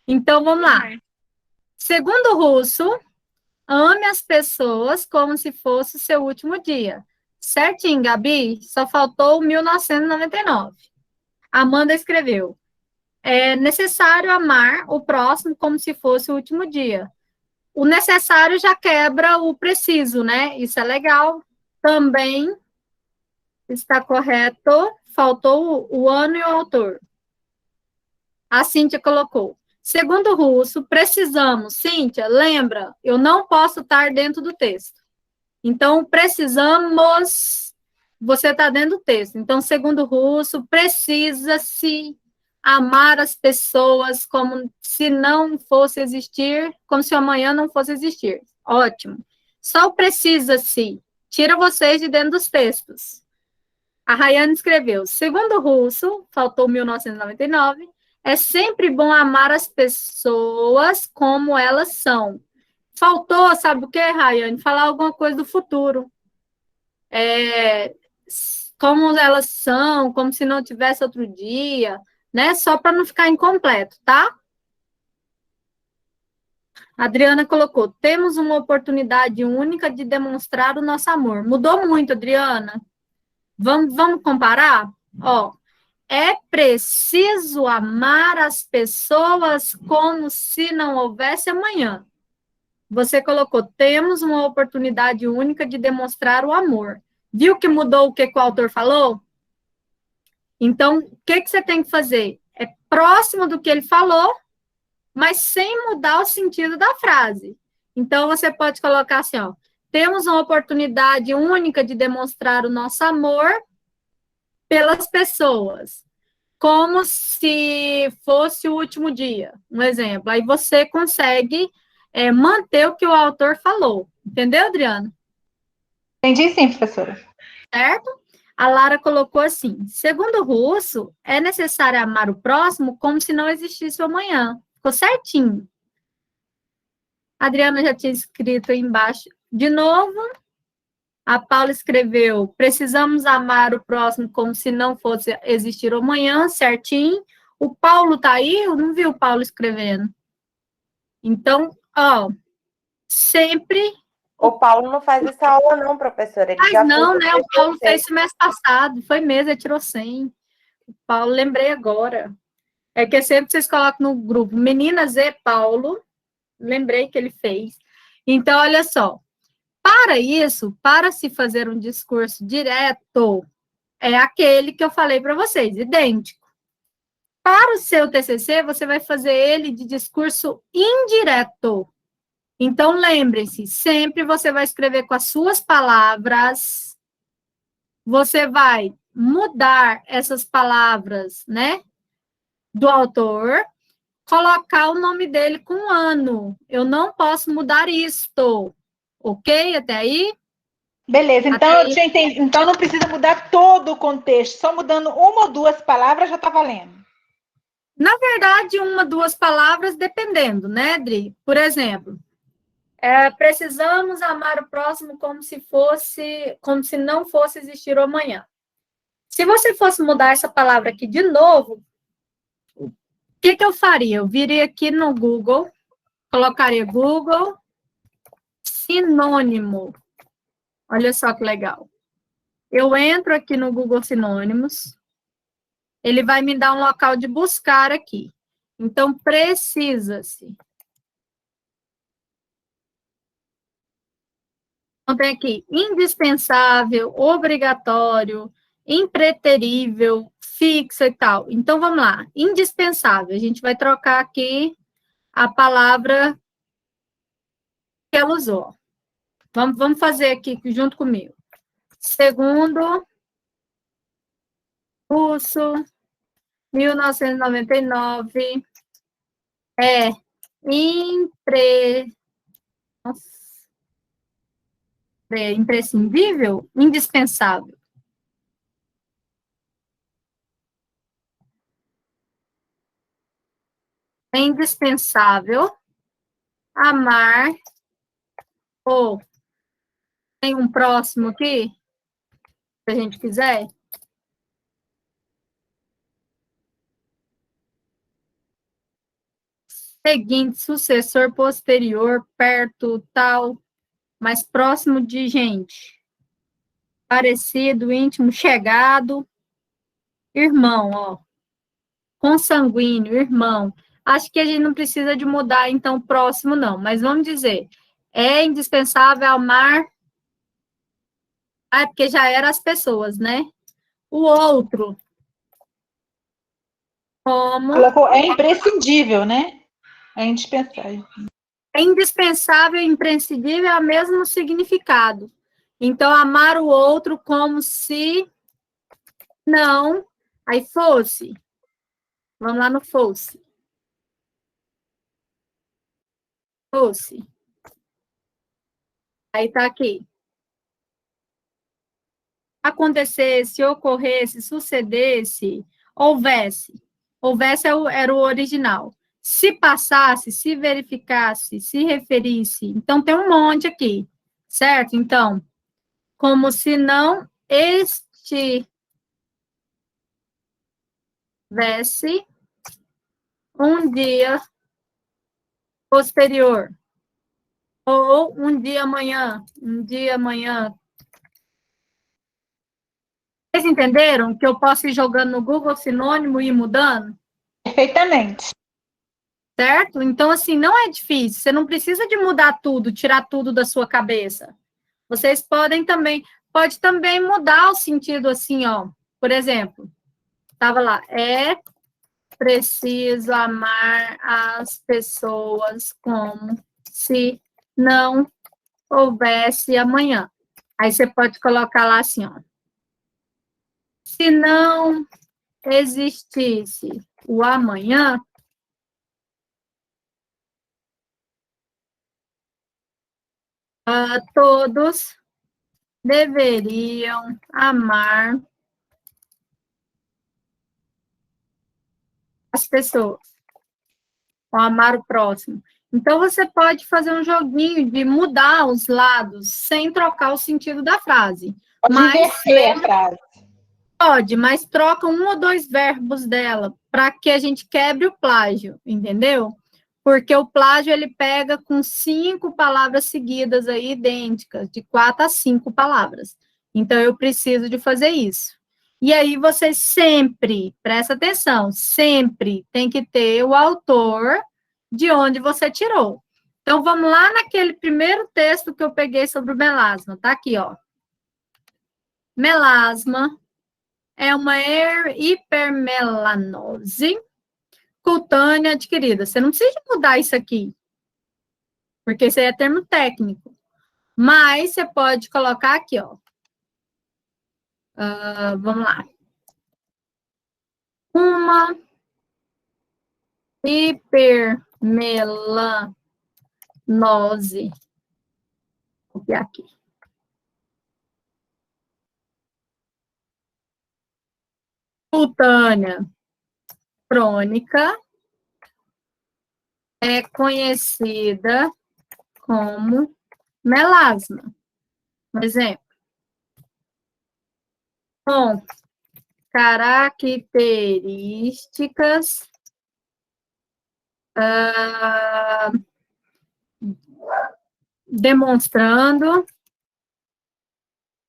Então, vamos lá. Segundo o Russo, ame as pessoas como se fosse o seu último dia. Certinho, Gabi? Só faltou 1999. Amanda escreveu. É necessário amar o próximo como se fosse o último dia. O necessário já quebra o preciso, né? Isso é legal. Também está correto. Faltou o ano e o autor. A Cíntia colocou. Segundo o Russo, precisamos. Cíntia, lembra, eu não posso estar dentro do texto. Então, precisamos, você está dentro do texto. Então, segundo o Russo, precisa-se amar as pessoas como se não fosse existir, como se amanhã não fosse existir. Ótimo. Só o precisa-se. Tira vocês de dentro dos textos. A Rayane escreveu, segundo o Russo, faltou 1999, é sempre bom amar as pessoas como elas são. Faltou, sabe o que, Rayane? Falar alguma coisa do futuro. Como elas são, como se não tivesse outro dia, né? Só para não ficar incompleto, tá? A Adriana colocou, temos uma oportunidade única de demonstrar o nosso amor. Mudou muito, Adriana. Vamos comparar? Ó, é preciso amar as pessoas como se não houvesse amanhã. Você colocou, temos uma oportunidade única de demonstrar o amor. Viu que mudou o que o autor falou? Então, o que você tem que fazer? É próximo do que ele falou, mas sem mudar o sentido da frase. Então, você pode colocar assim, ó, temos uma oportunidade única de demonstrar o nosso amor pelas pessoas, como se fosse o último dia, um exemplo. Aí você consegue manter o que o autor falou. Entendeu, Adriana? Entendi sim, professora. Certo? A Lara colocou assim, segundo o Russo, é necessário amar o próximo como se não existisse o amanhã. Ficou certinho. A Adriana já tinha escrito aí embaixo. De novo, a Paula escreveu, precisamos amar o próximo como se não fosse existir o amanhã, certinho. O Paulo tá aí? Eu não vi o Paulo escrevendo. Então, ó, sempre... O Paulo não faz essa aula não, professora. Ele já não, fez né? O Paulo fez semestre passado, foi mesmo, ele tirou 100. O Paulo, lembrei agora. É que sempre vocês colocam no grupo, Meninas e Paulo, lembrei que ele fez. Então, olha só, para isso, para se fazer um discurso direto, é aquele que eu falei para vocês, idêntico. Para o seu TCC, você vai fazer ele de discurso indireto. Então, lembrem-se, sempre você vai escrever com as suas palavras, você vai mudar essas palavras, né, do autor, colocar o nome dele com ano. Eu não posso mudar isto, ok? Até aí? Beleza, então Até eu tinha entendido. Então não precisa mudar todo o contexto, só mudando uma ou duas palavras já está valendo. Na verdade, uma, duas palavras, dependendo, né, Dri? Por exemplo, precisamos amar o próximo como se não fosse existir o amanhã. Se você fosse mudar essa palavra aqui de novo, o que eu faria? Eu viria aqui no Google, colocaria Google sinônimo. Olha só que legal. Eu entro aqui no Google Sinônimos, ele vai me dar um local de buscar aqui. Então, precisa-se. Então, tem aqui indispensável, obrigatório, impreterível, fixa e tal. Então, vamos lá. Indispensável. A gente vai trocar aqui a palavra que ela usou. Vamos fazer aqui junto comigo. Segundo curso, 1999, é imprescindível, indispensável. É indispensável amar ou tem um próximo aqui, se a gente quiser. Seguinte, sucessor, posterior, perto, tal, mais próximo de gente. Parecido, íntimo, chegado. Irmão, ó. Consanguíneo, irmão. Acho que a gente não precisa de mudar, então, próximo, não. Mas vamos dizer, é indispensável amar... Ah, porque já eram as pessoas, né? O outro. Como... Colocou, é imprescindível, né? É indispensável. É indispensável e imprescindível é o mesmo significado. Então, amar o outro como se não... Aí fosse. Vamos lá no fosse. Fosse. Aí tá aqui. Acontecesse, ocorresse, sucedesse, houvesse. Houvesse era o original. Se passasse, se verificasse, se referisse. Então, tem um monte aqui, certo? Então, como se não estivesse um dia posterior. Ou um dia amanhã. Um dia amanhã. Vocês entenderam que eu posso ir jogando no Google sinônimo e ir mudando? Perfeitamente. Certo? Então, assim, não é difícil. Você não precisa de mudar tudo, tirar tudo da sua cabeça. Vocês podem também, pode também mudar o sentido assim, ó. Por exemplo, estava lá, é preciso amar as pessoas como se não houvesse amanhã. Aí você pode colocar lá assim, ó. Se não existisse o amanhã, todos deveriam amar as pessoas, ou amar o próximo. Então, você pode fazer um joguinho de mudar os lados sem trocar o sentido da frase. Pode inverter a frase. Pode, mas troca um ou dois verbos dela para que a gente quebre o plágio, entendeu? Porque o plágio, ele pega com 5 palavras seguidas aí, idênticas, de 4 a 5 palavras. Então, eu preciso de fazer isso. E aí, você sempre, presta atenção, sempre tem que ter o autor de onde você tirou. Então, vamos lá naquele primeiro texto que eu peguei sobre o melasma. Tá aqui, ó. Melasma é uma hipermelanose cutânea adquirida. Você não precisa mudar isso aqui, porque isso aí é termo técnico. Mas você pode colocar aqui, ó. Vamos lá. Uma hipermelanose. Vou copiar aqui. Cutânea crônica é conhecida como melasma. Por exemplo, com características demonstrando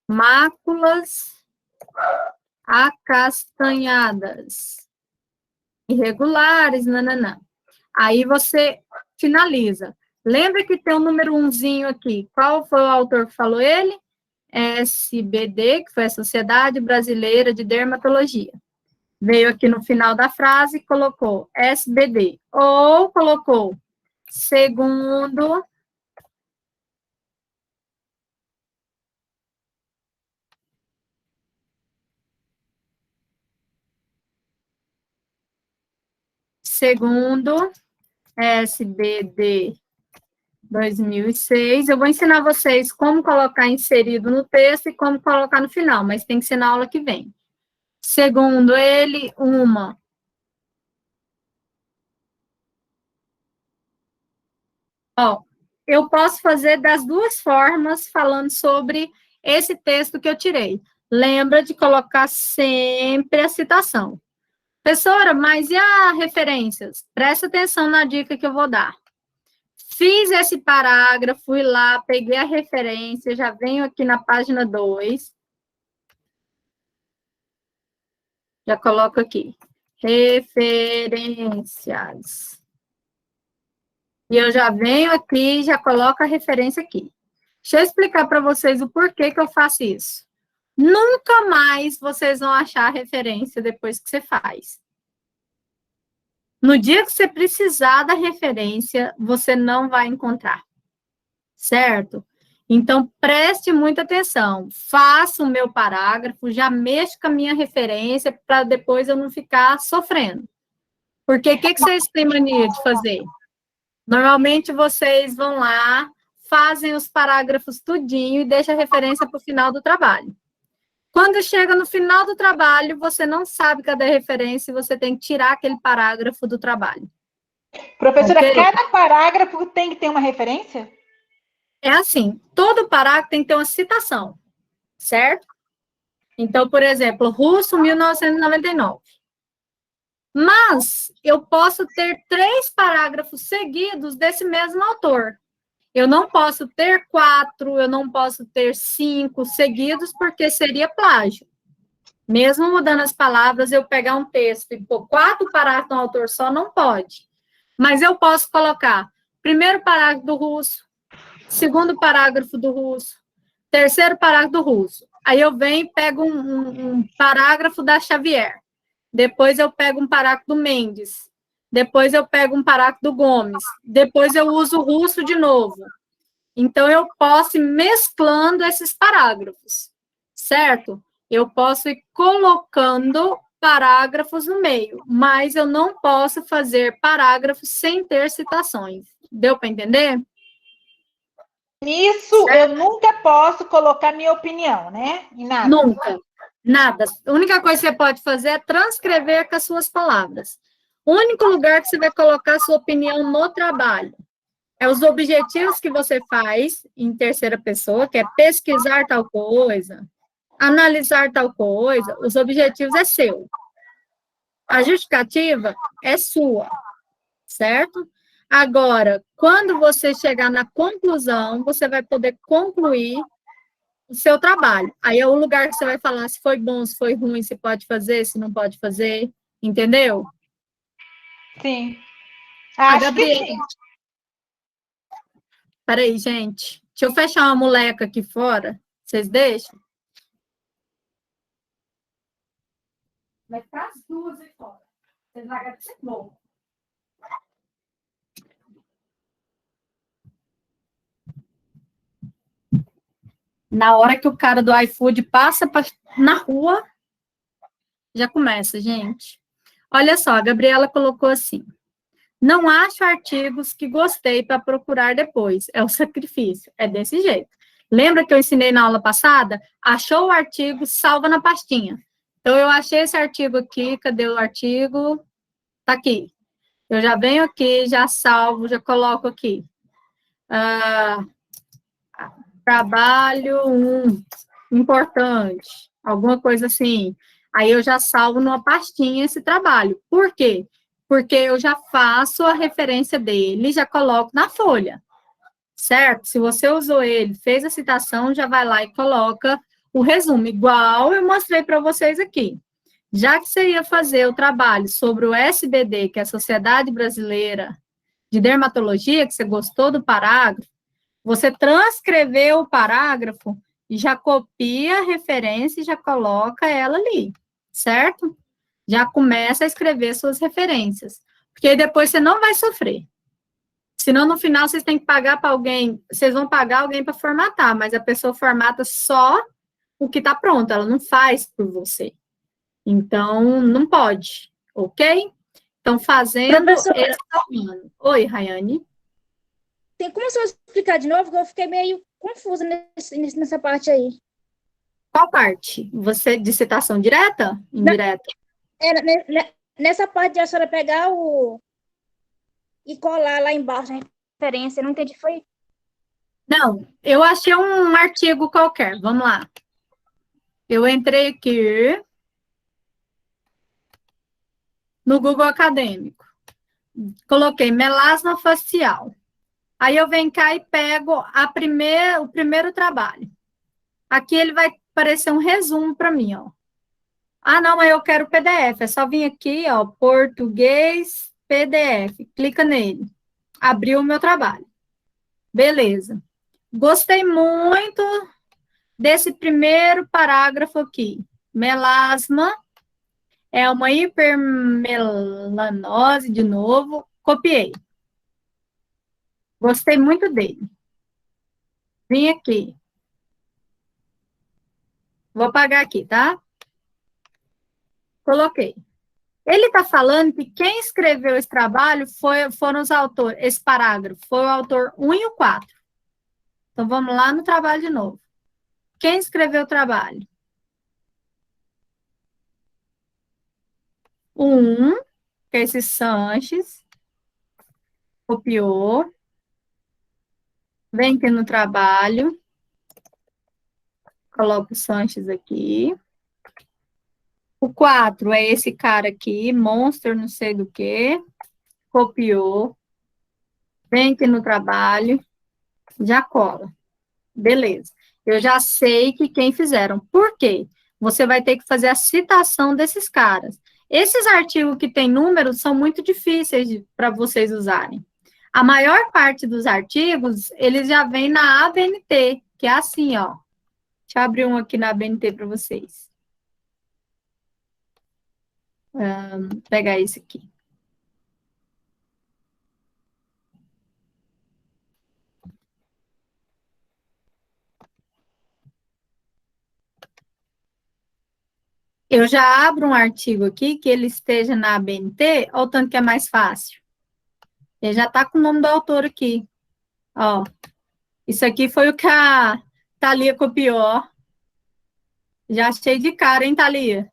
máculas acastanhadas, irregulares, nananã. Aí você finaliza. Lembra que tem um número 1zinho aqui. Qual foi o autor que falou ele? SBD, que foi a Sociedade Brasileira de Dermatologia. Veio aqui no final da frase e colocou SBD. Ou colocou segundo SBD 2006. Eu vou ensinar vocês como colocar inserido no texto e como colocar no final, mas tem que ser na aula que vem. Segundo ele, eu posso fazer das duas formas falando sobre esse texto que eu tirei. Lembra de colocar sempre a citação. Professora, mas e as referências? Presta atenção na dica que eu vou dar. Fiz esse parágrafo, fui lá, peguei a referência, já venho aqui na página 2. Já coloco aqui. Referências. E eu já venho aqui e já coloco a referência aqui. Deixa eu explicar para vocês o porquê que eu faço isso. Nunca mais vocês vão achar a referência depois que você faz. No dia que você precisar da referência, você não vai encontrar. Certo? Então, preste muita atenção. Faça o meu parágrafo, já mexo com a minha referência para depois eu não ficar sofrendo. Porque o que vocês têm mania de fazer? Normalmente, vocês vão lá, fazem os parágrafos tudinho e deixam a referência para o final do trabalho. Quando chega no final do trabalho, você não sabe cadê a referência e você tem que tirar aquele parágrafo do trabalho. Professora, Okay? cada parágrafo tem que ter uma referência? É assim, todo parágrafo tem que ter uma citação, certo? Então, por exemplo, Russo, 1999. Mas eu posso ter 3 parágrafos seguidos desse mesmo autor. Eu não posso ter 4, eu não posso ter 5 seguidos, porque seria plágio. Mesmo mudando as palavras, eu pegar um texto e pôr 4 parágrafos no autor só, não pode. Mas eu posso colocar primeiro parágrafo do Russo, segundo parágrafo do Russo, terceiro parágrafo do Russo. Aí eu venho e pego um parágrafo da Xavier. Depois eu pego um parágrafo do Mendes. Depois eu pego um parágrafo do Gomes. Depois eu uso o Russo de novo. Então, eu posso ir mesclando esses parágrafos, certo? Eu posso ir colocando parágrafos no meio, mas eu não posso fazer parágrafos sem ter citações. Deu para entender? Nisso, eu nunca posso colocar minha opinião, né? Em nada. Nunca. Nada. A única coisa que você pode fazer é transcrever com as suas palavras. O único lugar que você vai colocar a sua opinião no trabalho é os objetivos que você faz em terceira pessoa, que é pesquisar tal coisa, analisar tal coisa. Os objetivos é seu. A justificativa é sua, certo? Agora, quando você chegar na conclusão, você vai poder concluir o seu trabalho. Aí é o lugar que você vai falar se foi bom, se foi ruim, se pode fazer, se não pode fazer. Entendeu? Sim. A Acho Gabriela. que sim. Peraí, gente. Deixa eu fechar uma moleca aqui fora. Vocês deixam? Vai ficar as duas aí fora. Vocês vão agradecer bom. Na hora que o cara do iFood passa na rua, já começa, gente. Olha só, a Gabriela colocou assim. Não acho artigos que gostei para procurar depois. É o sacrifício. É desse jeito. Lembra que eu ensinei na aula passada? Achou o artigo, salva na pastinha. Então, eu achei esse artigo aqui. Cadê o artigo? Tá aqui. Eu já venho aqui, já salvo, já coloco aqui. Trabalho importante. Alguma coisa assim. Aí eu já salvo numa pastinha esse trabalho. Por quê? Porque eu já faço a referência dele, já coloco na folha, certo? Se você usou ele, fez a citação, já vai lá e coloca o resumo, igual eu mostrei para vocês aqui. Já que você ia fazer o trabalho sobre o SBD, que é a Sociedade Brasileira de Dermatologia, que você gostou do parágrafo, você transcreveu o parágrafo e já copia a referência e já coloca ela ali, certo? Já começa a escrever suas referências, porque aí depois você não vai sofrer. Senão, no final, vocês têm que pagar para alguém, vocês vão pagar alguém para formatar, mas a pessoa formata só o que está pronto, ela não faz por você. Então, não pode, ok? Então, fazendo... Professora, Oi, Rayane. tem como você explicar de novo? Que eu fiquei meio confusa nessa parte aí. Qual parte? Você, de citação direta? Indireta? Nessa parte de a senhora pegar e colar lá embaixo a referência, eu não entendi, foi... Não, eu achei um artigo qualquer, vamos lá. Eu entrei aqui no Google Acadêmico. Coloquei melasma facial. Aí eu venho cá e pego o primeiro trabalho. Aqui ele vai aparecer um resumo para mim, ó. Ah, não, mas eu quero PDF. É só vir aqui, ó, português, PDF. Clica nele. Abriu o meu trabalho. Beleza. Gostei muito desse primeiro parágrafo aqui. Melasma é uma hipermelanose, de novo. Copiei. Gostei muito dele. Vim aqui. Vou apagar aqui, tá? Coloquei. Ele está falando que quem escreveu esse trabalho foram os autores, esse parágrafo, foi o autor 1 e o 4. Então, vamos lá no trabalho de novo. Quem escreveu o trabalho? O 1, que é esse Sanches, copiou. Vem aqui no trabalho. Coloca o Sanches aqui. O 4 é esse cara aqui, Monster não sei do que. Copiou. Vem aqui no trabalho. Já cola. Beleza. Eu já sei que quem fizeram. Por quê? Você vai ter que fazer a citação desses caras. Esses artigos que têm números são muito difíceis para vocês usarem. A maior parte dos artigos, eles já vêm na ABNT, que é assim, ó. Deixa eu abrir um aqui na ABNT para vocês. Vou pegar esse aqui. Eu já abro um artigo aqui que ele esteja na ABNT, olha o tanto que é mais fácil. Ele já está com o nome do autor aqui. Ó, isso aqui foi o que a Thalia copiou, ó. Já achei de cara, hein, Thalia?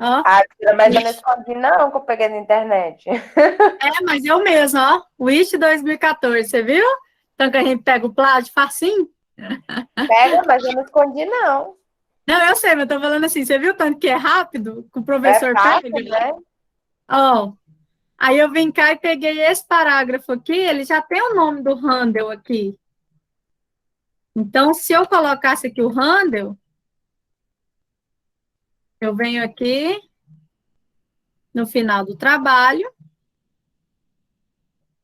Ó. Ah, mas eu não escondi não, que eu peguei na internet. É, mas eu mesmo, ó. Wish 2014, você viu? Então que a gente pega o plágio facinho. Pega, mas eu não escondi não. Não, eu sei, mas eu tô falando assim, você viu tanto que é rápido? Que o professor fácil, pega? né? Ó, aí eu vim cá e peguei esse parágrafo aqui, ele já tem o nome do Handel aqui. Então, se eu colocasse aqui o Handel, eu venho aqui no final do trabalho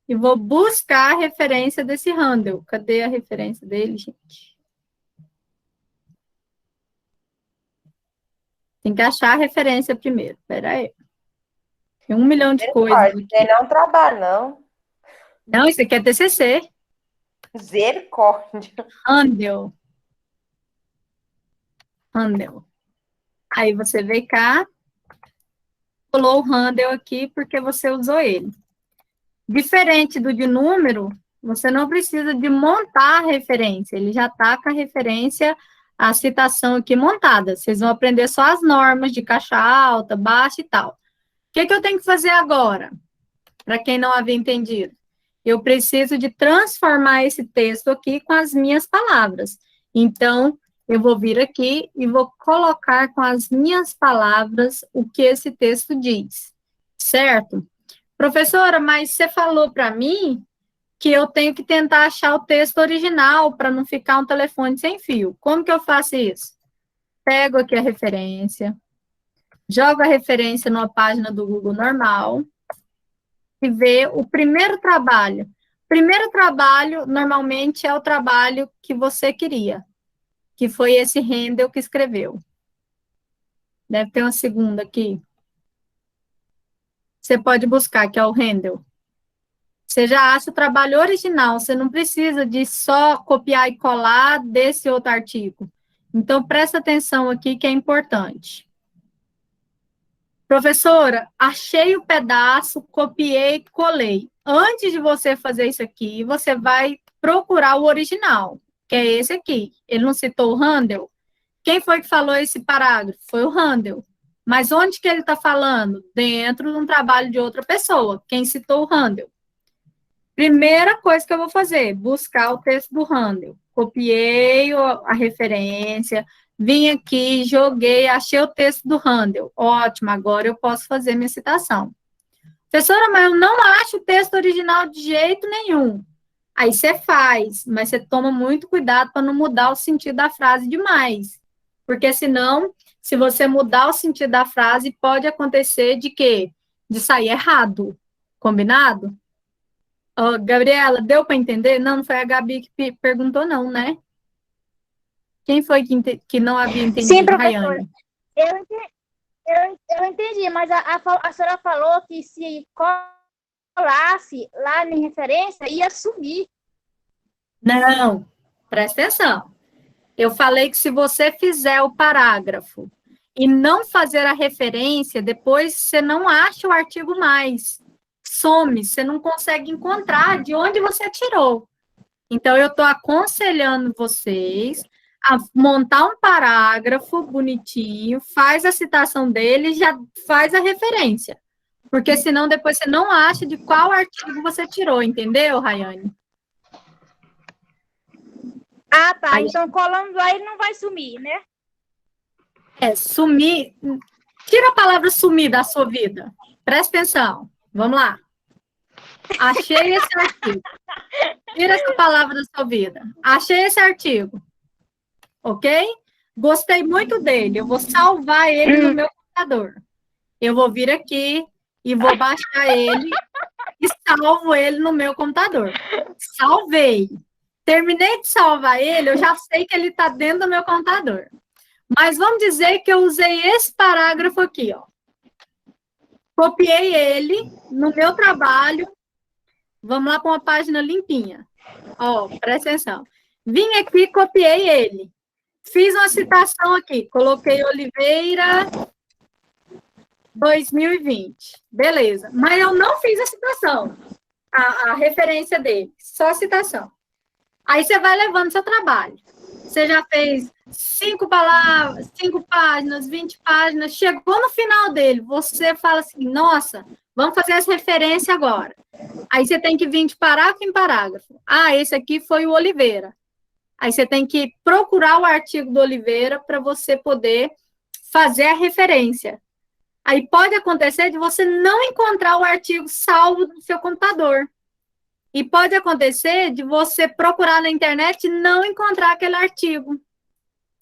e vou buscar a referência desse Handel. Cadê a referência dele, gente? Tem que achar a referência primeiro. Espera aí. Tem 1 milhão de coisas aqui. Ele não trabalha, não. Não, isso aqui é TCC. Misericórdia. Handel. Aí você vem cá, pulou o Handel aqui porque você usou ele. Diferente do de número, você não precisa de montar a referência. Ele já está com a referência, a citação aqui montada. Vocês vão aprender só as normas de caixa alta, baixa e tal. O que eu tenho que fazer agora? Para quem não havia entendido. Eu preciso de transformar esse texto aqui com as minhas palavras. Então, Eu vou vir aqui e vou colocar com as minhas palavras o que esse texto diz, certo? Professora, mas você falou para mim que eu tenho que tentar achar o texto original para não ficar um telefone sem fio. Como que eu faço isso? Pego aqui a referência, jogo a referência numa página do Google normal e vê o primeiro trabalho. Primeiro trabalho, normalmente, é o trabalho que você queria, que foi esse Handel que escreveu. Deve ter uma segunda aqui. Você pode buscar, que é o Handel. Você já acha o trabalho original, você não precisa de só copiar e colar desse outro artigo. Então, presta atenção aqui que é importante. Professora, achei o pedaço, copiei, colei. Antes de você fazer isso aqui, você vai procurar o original, que é esse aqui. Ele não citou o Handel? Quem foi que falou esse parágrafo? Foi o Handel. Mas onde que ele está falando? Dentro de um trabalho de outra pessoa. Quem citou o Handel? Primeira coisa que eu vou fazer, buscar o texto do Handel. Copiei a referência, vim aqui, joguei, achei o texto do Handel. Ótimo, agora eu posso fazer minha citação. Professora, mas eu não acho o texto original de jeito nenhum. Aí você faz, mas você toma muito cuidado para não mudar o sentido da frase demais. Porque senão, se você mudar o sentido da frase, pode acontecer de quê? De sair errado. Combinado? Oh, Gabriela, deu para entender? Não foi a Gabi que perguntou, não, né? Quem foi que não havia entendido? Sim, professora. Rayane? Eu entendi, mas a senhora falou que se colasse lá na referência, ia sumir. Não, presta atenção. Eu falei que se você fizer o parágrafo e não fazer a referência, depois você não acha o artigo mais. Some, você não consegue encontrar de onde você tirou. Então, eu estou aconselhando vocês a montar um parágrafo bonitinho, faz a citação dele e já faz a referência. Porque senão depois você não acha de qual artigo você tirou, entendeu, Rayane? Ah, tá. Aí- Então, colando lá, ele não vai sumir, né? Sumir. Tira a palavra sumir da sua vida. Presta atenção. Vamos lá. Achei esse artigo. Tira essa palavra da sua vida. Achei esse artigo. Ok? Gostei muito dele. Eu vou salvar ele no meu computador. Eu vou vir aqui e vou baixar ele e salvo ele no meu computador. Salvei. Terminei de salvar ele, eu já sei que ele está dentro do meu computador. Mas vamos dizer que eu usei esse parágrafo aqui, ó. Copiei ele no meu trabalho. Vamos lá para uma página limpinha. Ó, presta atenção. Vim aqui, copiei ele. Fiz uma citação aqui. Coloquei Oliveira 2020. Beleza. Mas eu não fiz a citação. A referência dele. Só a citação. Aí você vai levando seu trabalho. Você já fez 5 palavras, 5 páginas, 20 páginas. Chegou no final dele. Você fala assim, nossa, vamos fazer essa referência agora. Aí você tem que vir de parágrafo em parágrafo. Ah, esse aqui foi o Oliveira. Aí você tem que procurar o artigo do Oliveira para você poder fazer a referência. Aí pode acontecer de você não encontrar o artigo salvo no seu computador. E pode acontecer de você procurar na internet e não encontrar aquele artigo.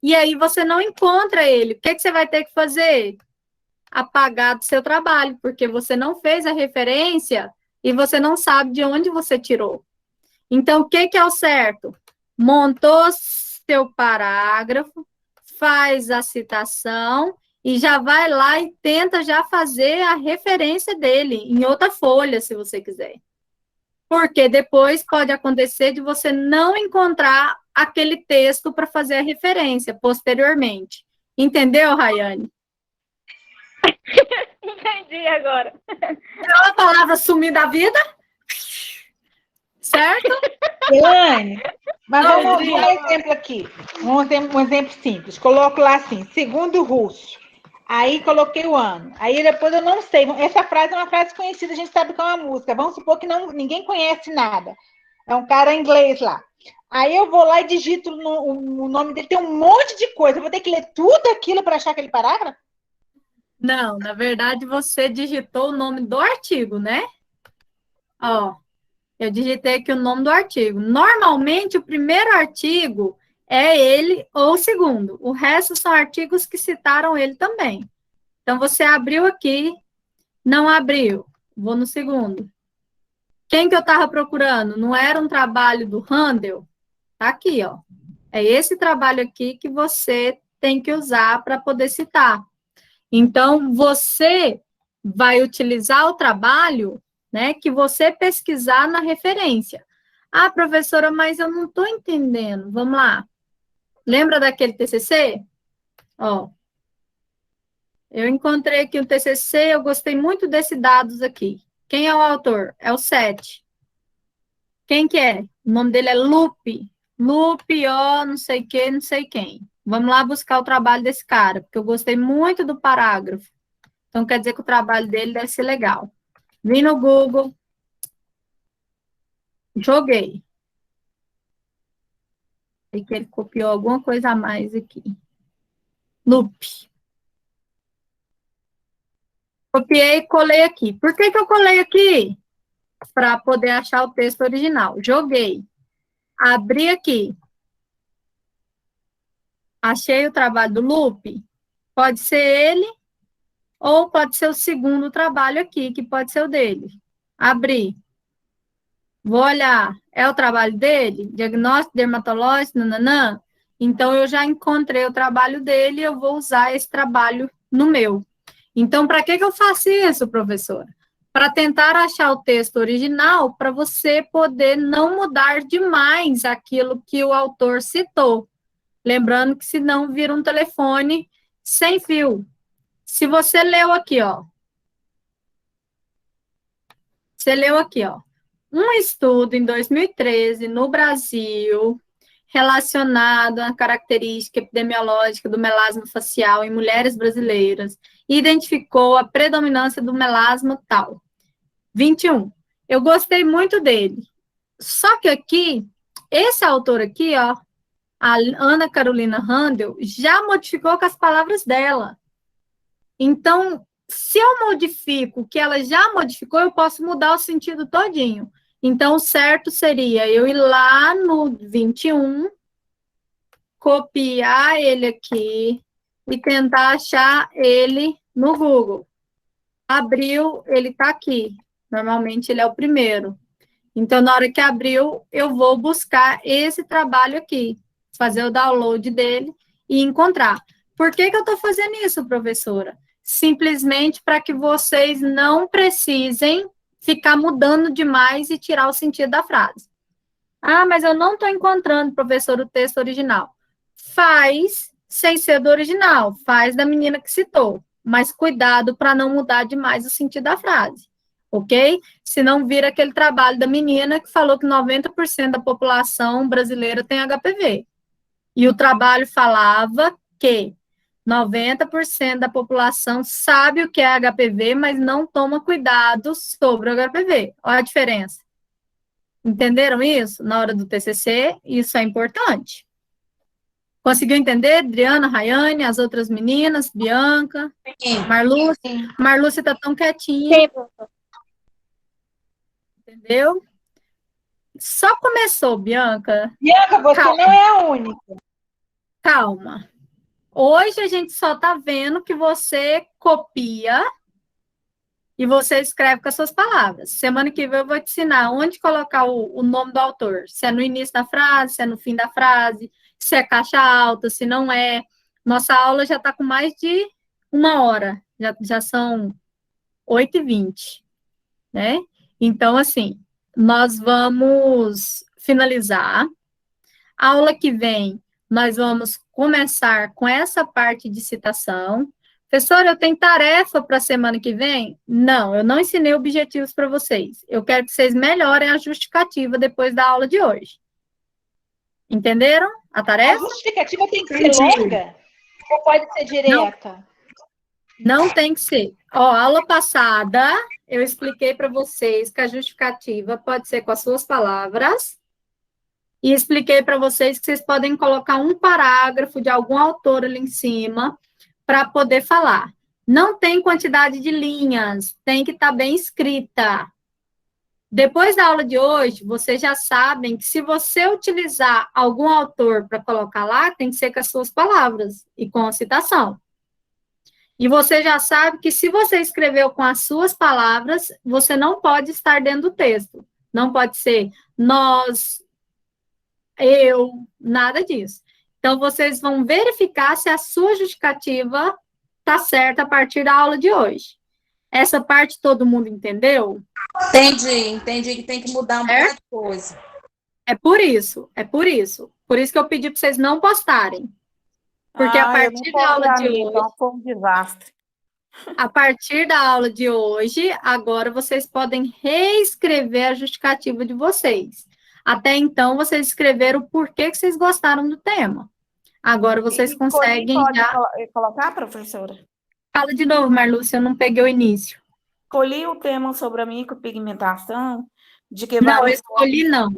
E aí você não encontra ele. O que você vai ter que fazer? Apagar do seu trabalho, porque você não fez a referência e você não sabe de onde você tirou. Então, o que é o certo? Montou seu parágrafo, faz a citação e já vai lá e tenta já fazer a referência dele em outra folha, se você quiser. Porque depois pode acontecer de você não encontrar aquele texto para fazer a referência posteriormente. Entendeu, Rayane? Entendi agora. Então, a palavra sumir da vida? Certo? Elaine, mas Não, vamos Dri. dar um exemplo aqui. Um exemplo simples. Coloco lá assim, segundo russo. Aí coloquei o ano. Aí depois eu não sei. Essa frase é uma frase conhecida, a gente sabe que é uma música. Vamos supor que ninguém conhece nada. É um cara inglês lá. Aí eu vou lá e digito o nome dele, tem um monte de coisa. Eu vou ter que ler tudo aquilo para achar aquele parágrafo? Não, na verdade, você digitou o nome do artigo, né? Ó, eu digitei aqui o nome do artigo. Normalmente, o primeiro artigo é ele ou o segundo. O resto são artigos que citaram ele também. Então, você abriu aqui, não abriu. Vou no segundo. Quem que eu estava procurando? Não era um trabalho do Handel? Tá aqui, ó. É esse trabalho aqui que você tem que usar para poder citar. Então, você vai utilizar o trabalho, né, que você pesquisar na referência. Ah, professora, mas eu não estou entendendo. Vamos lá. Lembra daquele TCC? Ó, eu encontrei aqui um TCC, eu gostei muito desses dados aqui. Quem é o autor? É o Sete. Quem que é? O nome dele é Lupe. Lupe, ó, não sei quem, não sei quem. Vamos lá buscar o trabalho desse cara, porque eu gostei muito do parágrafo. Então, quer dizer que o trabalho dele deve ser legal. Vim no Google, joguei. E que ele copiou alguma coisa a mais aqui. Loop. Copiei e colei aqui. Por que eu colei aqui? Para poder achar o texto original. Joguei. Abri aqui. Achei o trabalho do Loop. Pode ser ele, ou pode ser o segundo trabalho aqui, que pode ser o dele. Abri. Vou olhar. É o trabalho dele? Diagnóstico dermatológico, nananã. Então, eu já encontrei o trabalho dele e eu vou usar esse trabalho no meu. Então, para que eu faço isso, professora? Para tentar achar o texto original, para você poder não mudar demais aquilo que o autor citou. Lembrando que senão vira um telefone sem fio. Se você leu aqui, ó. Você leu aqui, ó. Um estudo em 2013 no Brasil relacionado à característica epidemiológica do melasma facial em mulheres brasileiras identificou a predominância do melasma tal. 21. Eu gostei muito dele. Só que aqui, esse autor aqui, ó, a Ana Carolina Handel, já modificou com as palavras dela. Então, se eu modifico o que ela já modificou, eu posso mudar o sentido todinho. Então, o certo seria eu ir lá no 21, copiar ele aqui e tentar achar ele no Google. Abriu, ele está aqui. Normalmente, ele é o primeiro. Então, na hora que abriu, eu vou buscar esse trabalho aqui, fazer o download dele e encontrar. Por que eu estou fazendo isso, professora? Simplesmente para que vocês não precisem ficar mudando demais e tirar o sentido da frase. Ah, mas eu não estou encontrando, professor, o texto original. Faz sem ser do original, faz da menina que citou, mas cuidado para não mudar demais o sentido da frase, ok? Senão vira aquele trabalho da menina que falou que 90% da população brasileira tem HPV. E o trabalho falava que 90% da população sabe o que é HPV, mas não toma cuidado sobre o HPV. Olha a diferença. Entenderam isso? Na hora do TCC, isso é importante. Conseguiu entender, Adriana, Rayane, as outras meninas, Bianca, Marluce? Marluce está tão quietinha. Sim, professor. Entendeu? Só começou, Bianca. Bianca, você Calma. não é a única. Calma. Hoje a gente só está vendo que você copia e você escreve com as suas palavras. Semana que vem eu vou te ensinar onde colocar o nome do autor. Se é no início da frase, se é no fim da frase, se é caixa alta, se não é. Nossa aula já está com mais de 1 hora. Já são 8h20, né? Então, assim, nós vamos finalizar. A aula que vem, nós vamos começar com essa parte de citação. Professora, eu tenho tarefa para a semana que vem? Não, eu não ensinei objetivos para vocês. Eu quero que vocês melhorem a justificativa depois da aula de hoje. Entenderam a A tarefa? justificativa tem que ser longa ou pode ser direta? Não tem que ser. Ó, aula passada, eu expliquei para vocês que a justificativa pode ser com as suas palavras e expliquei para vocês que vocês podem colocar um parágrafo de algum autor ali em cima para poder falar. Não tem quantidade de linhas, tem que estar bem escrita. Depois da aula de hoje, vocês já sabem que se você utilizar algum autor para colocar lá, tem que ser com as suas palavras e com a citação. E você já sabe que se você escreveu com as suas palavras, você não pode estar dentro do texto. Não pode ser nós, eu, nada disso. Então, vocês vão verificar se a sua justificativa está certa a partir da aula de hoje. Essa parte todo mundo entendeu? Entendi que tem que mudar um bocado de coisa. É por isso. Por isso que eu pedi para vocês não postarem. Porque a partir da aula de hoje... Então foi um desastre. A partir da aula de hoje, agora vocês podem reescrever a justificativa de vocês. Até então, vocês escreveram o porquê que vocês gostaram do tema. Agora vocês conseguem pode já... colocar, professora? Fala de novo, Marlúcia, eu não peguei o início. Escolhi o tema sobre a micropigmentação, de que Não, várias escolhi não.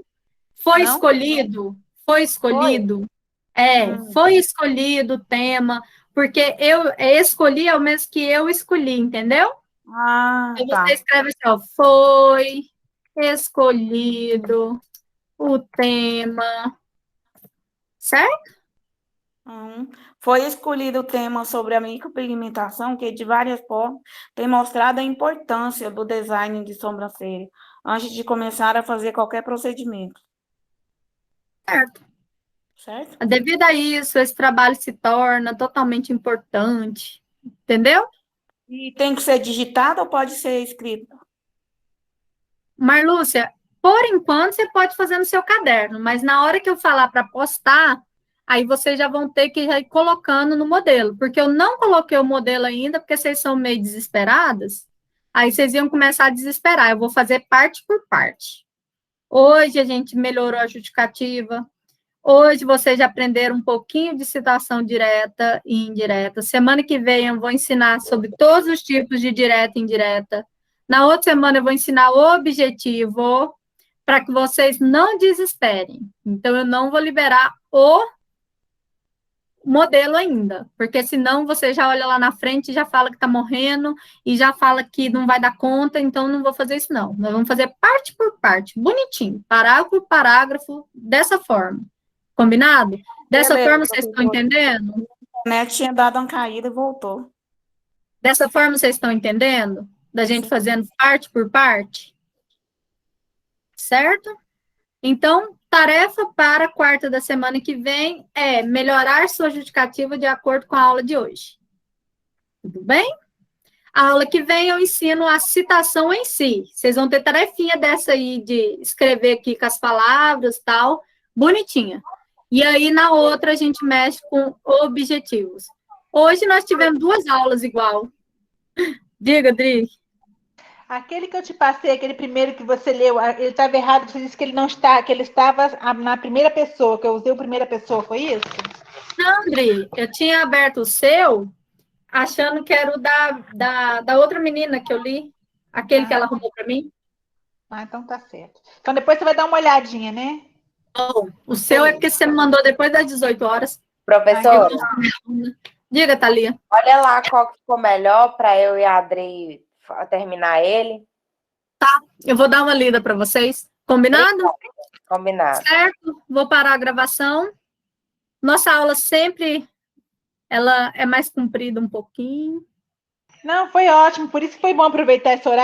Foi Não? escolhido? Foi escolhido? Foi escolhido o tema, porque eu escolhi é o mesmo que eu escolhi, entendeu? Então tá. você escreve assim, ó, foi escolhido o tema, certo? Foi escolhido o tema sobre a micropigmentação, que de várias formas tem mostrado a importância do design de sobrancelha, antes de começar a fazer qualquer procedimento. Certo? Devido a isso, esse trabalho se torna totalmente importante, entendeu? E tem que ser digitado ou pode ser escrito? Marlúcia, por enquanto você pode fazer no seu caderno, mas na hora que eu falar para postar, aí vocês já vão ter que ir colocando no modelo, porque eu não coloquei o modelo ainda, porque vocês são meio desesperadas, aí vocês iam começar a desesperar, eu vou fazer parte por parte. Hoje a gente melhorou a justificativa, hoje vocês já aprenderam um pouquinho de citação direta e indireta, semana que vem eu vou ensinar sobre todos os tipos de direta e indireta, na outra semana eu vou ensinar o objetivo, para que vocês não desesperem, então eu não vou liberar o modelo ainda, porque senão você já olha lá na frente e já fala que tá morrendo e já fala que não vai dar conta, então não vou fazer isso não. Nós vamos fazer parte por parte, bonitinho, parágrafo por parágrafo, dessa forma. Combinado? Dessa forma vocês estão entendendo? A net tinha dado uma caída e voltou. Dessa forma vocês estão entendendo? Da gente fazendo parte por parte? Certo? Então, tarefa para a quarta da semana que vem é melhorar sua justificativa de acordo com a aula de hoje. Tudo bem? A aula que vem eu ensino a citação em si. Vocês vão ter tarefinha dessa aí de escrever aqui com as palavras e tal, bonitinha. E aí, na outra, a gente mexe com objetivos. Hoje nós tivemos 2 aulas igual. Diga, Dri. Aquele que eu te passei, aquele primeiro que você leu, ele estava errado, você disse que ele não está, que ele estava na primeira pessoa, que eu usei a primeira pessoa, foi isso? Não, André, eu tinha aberto o seu, achando que era o da outra menina que eu li, aquele que ela arrumou para mim. Então tá certo. Então depois você vai dar uma olhadinha, né? Oh, o seu é porque você me mandou depois das 18 horas. Professora, Diga, Thalia. olha lá qual que ficou melhor para eu e a Adri terminar ele. Tá, eu vou dar uma lida para vocês. Combinado? Combinado. Certo, vou parar a gravação. Nossa aula sempre, ela é mais comprida um pouquinho. Não, foi ótimo, por isso que foi bom aproveitar esse horário.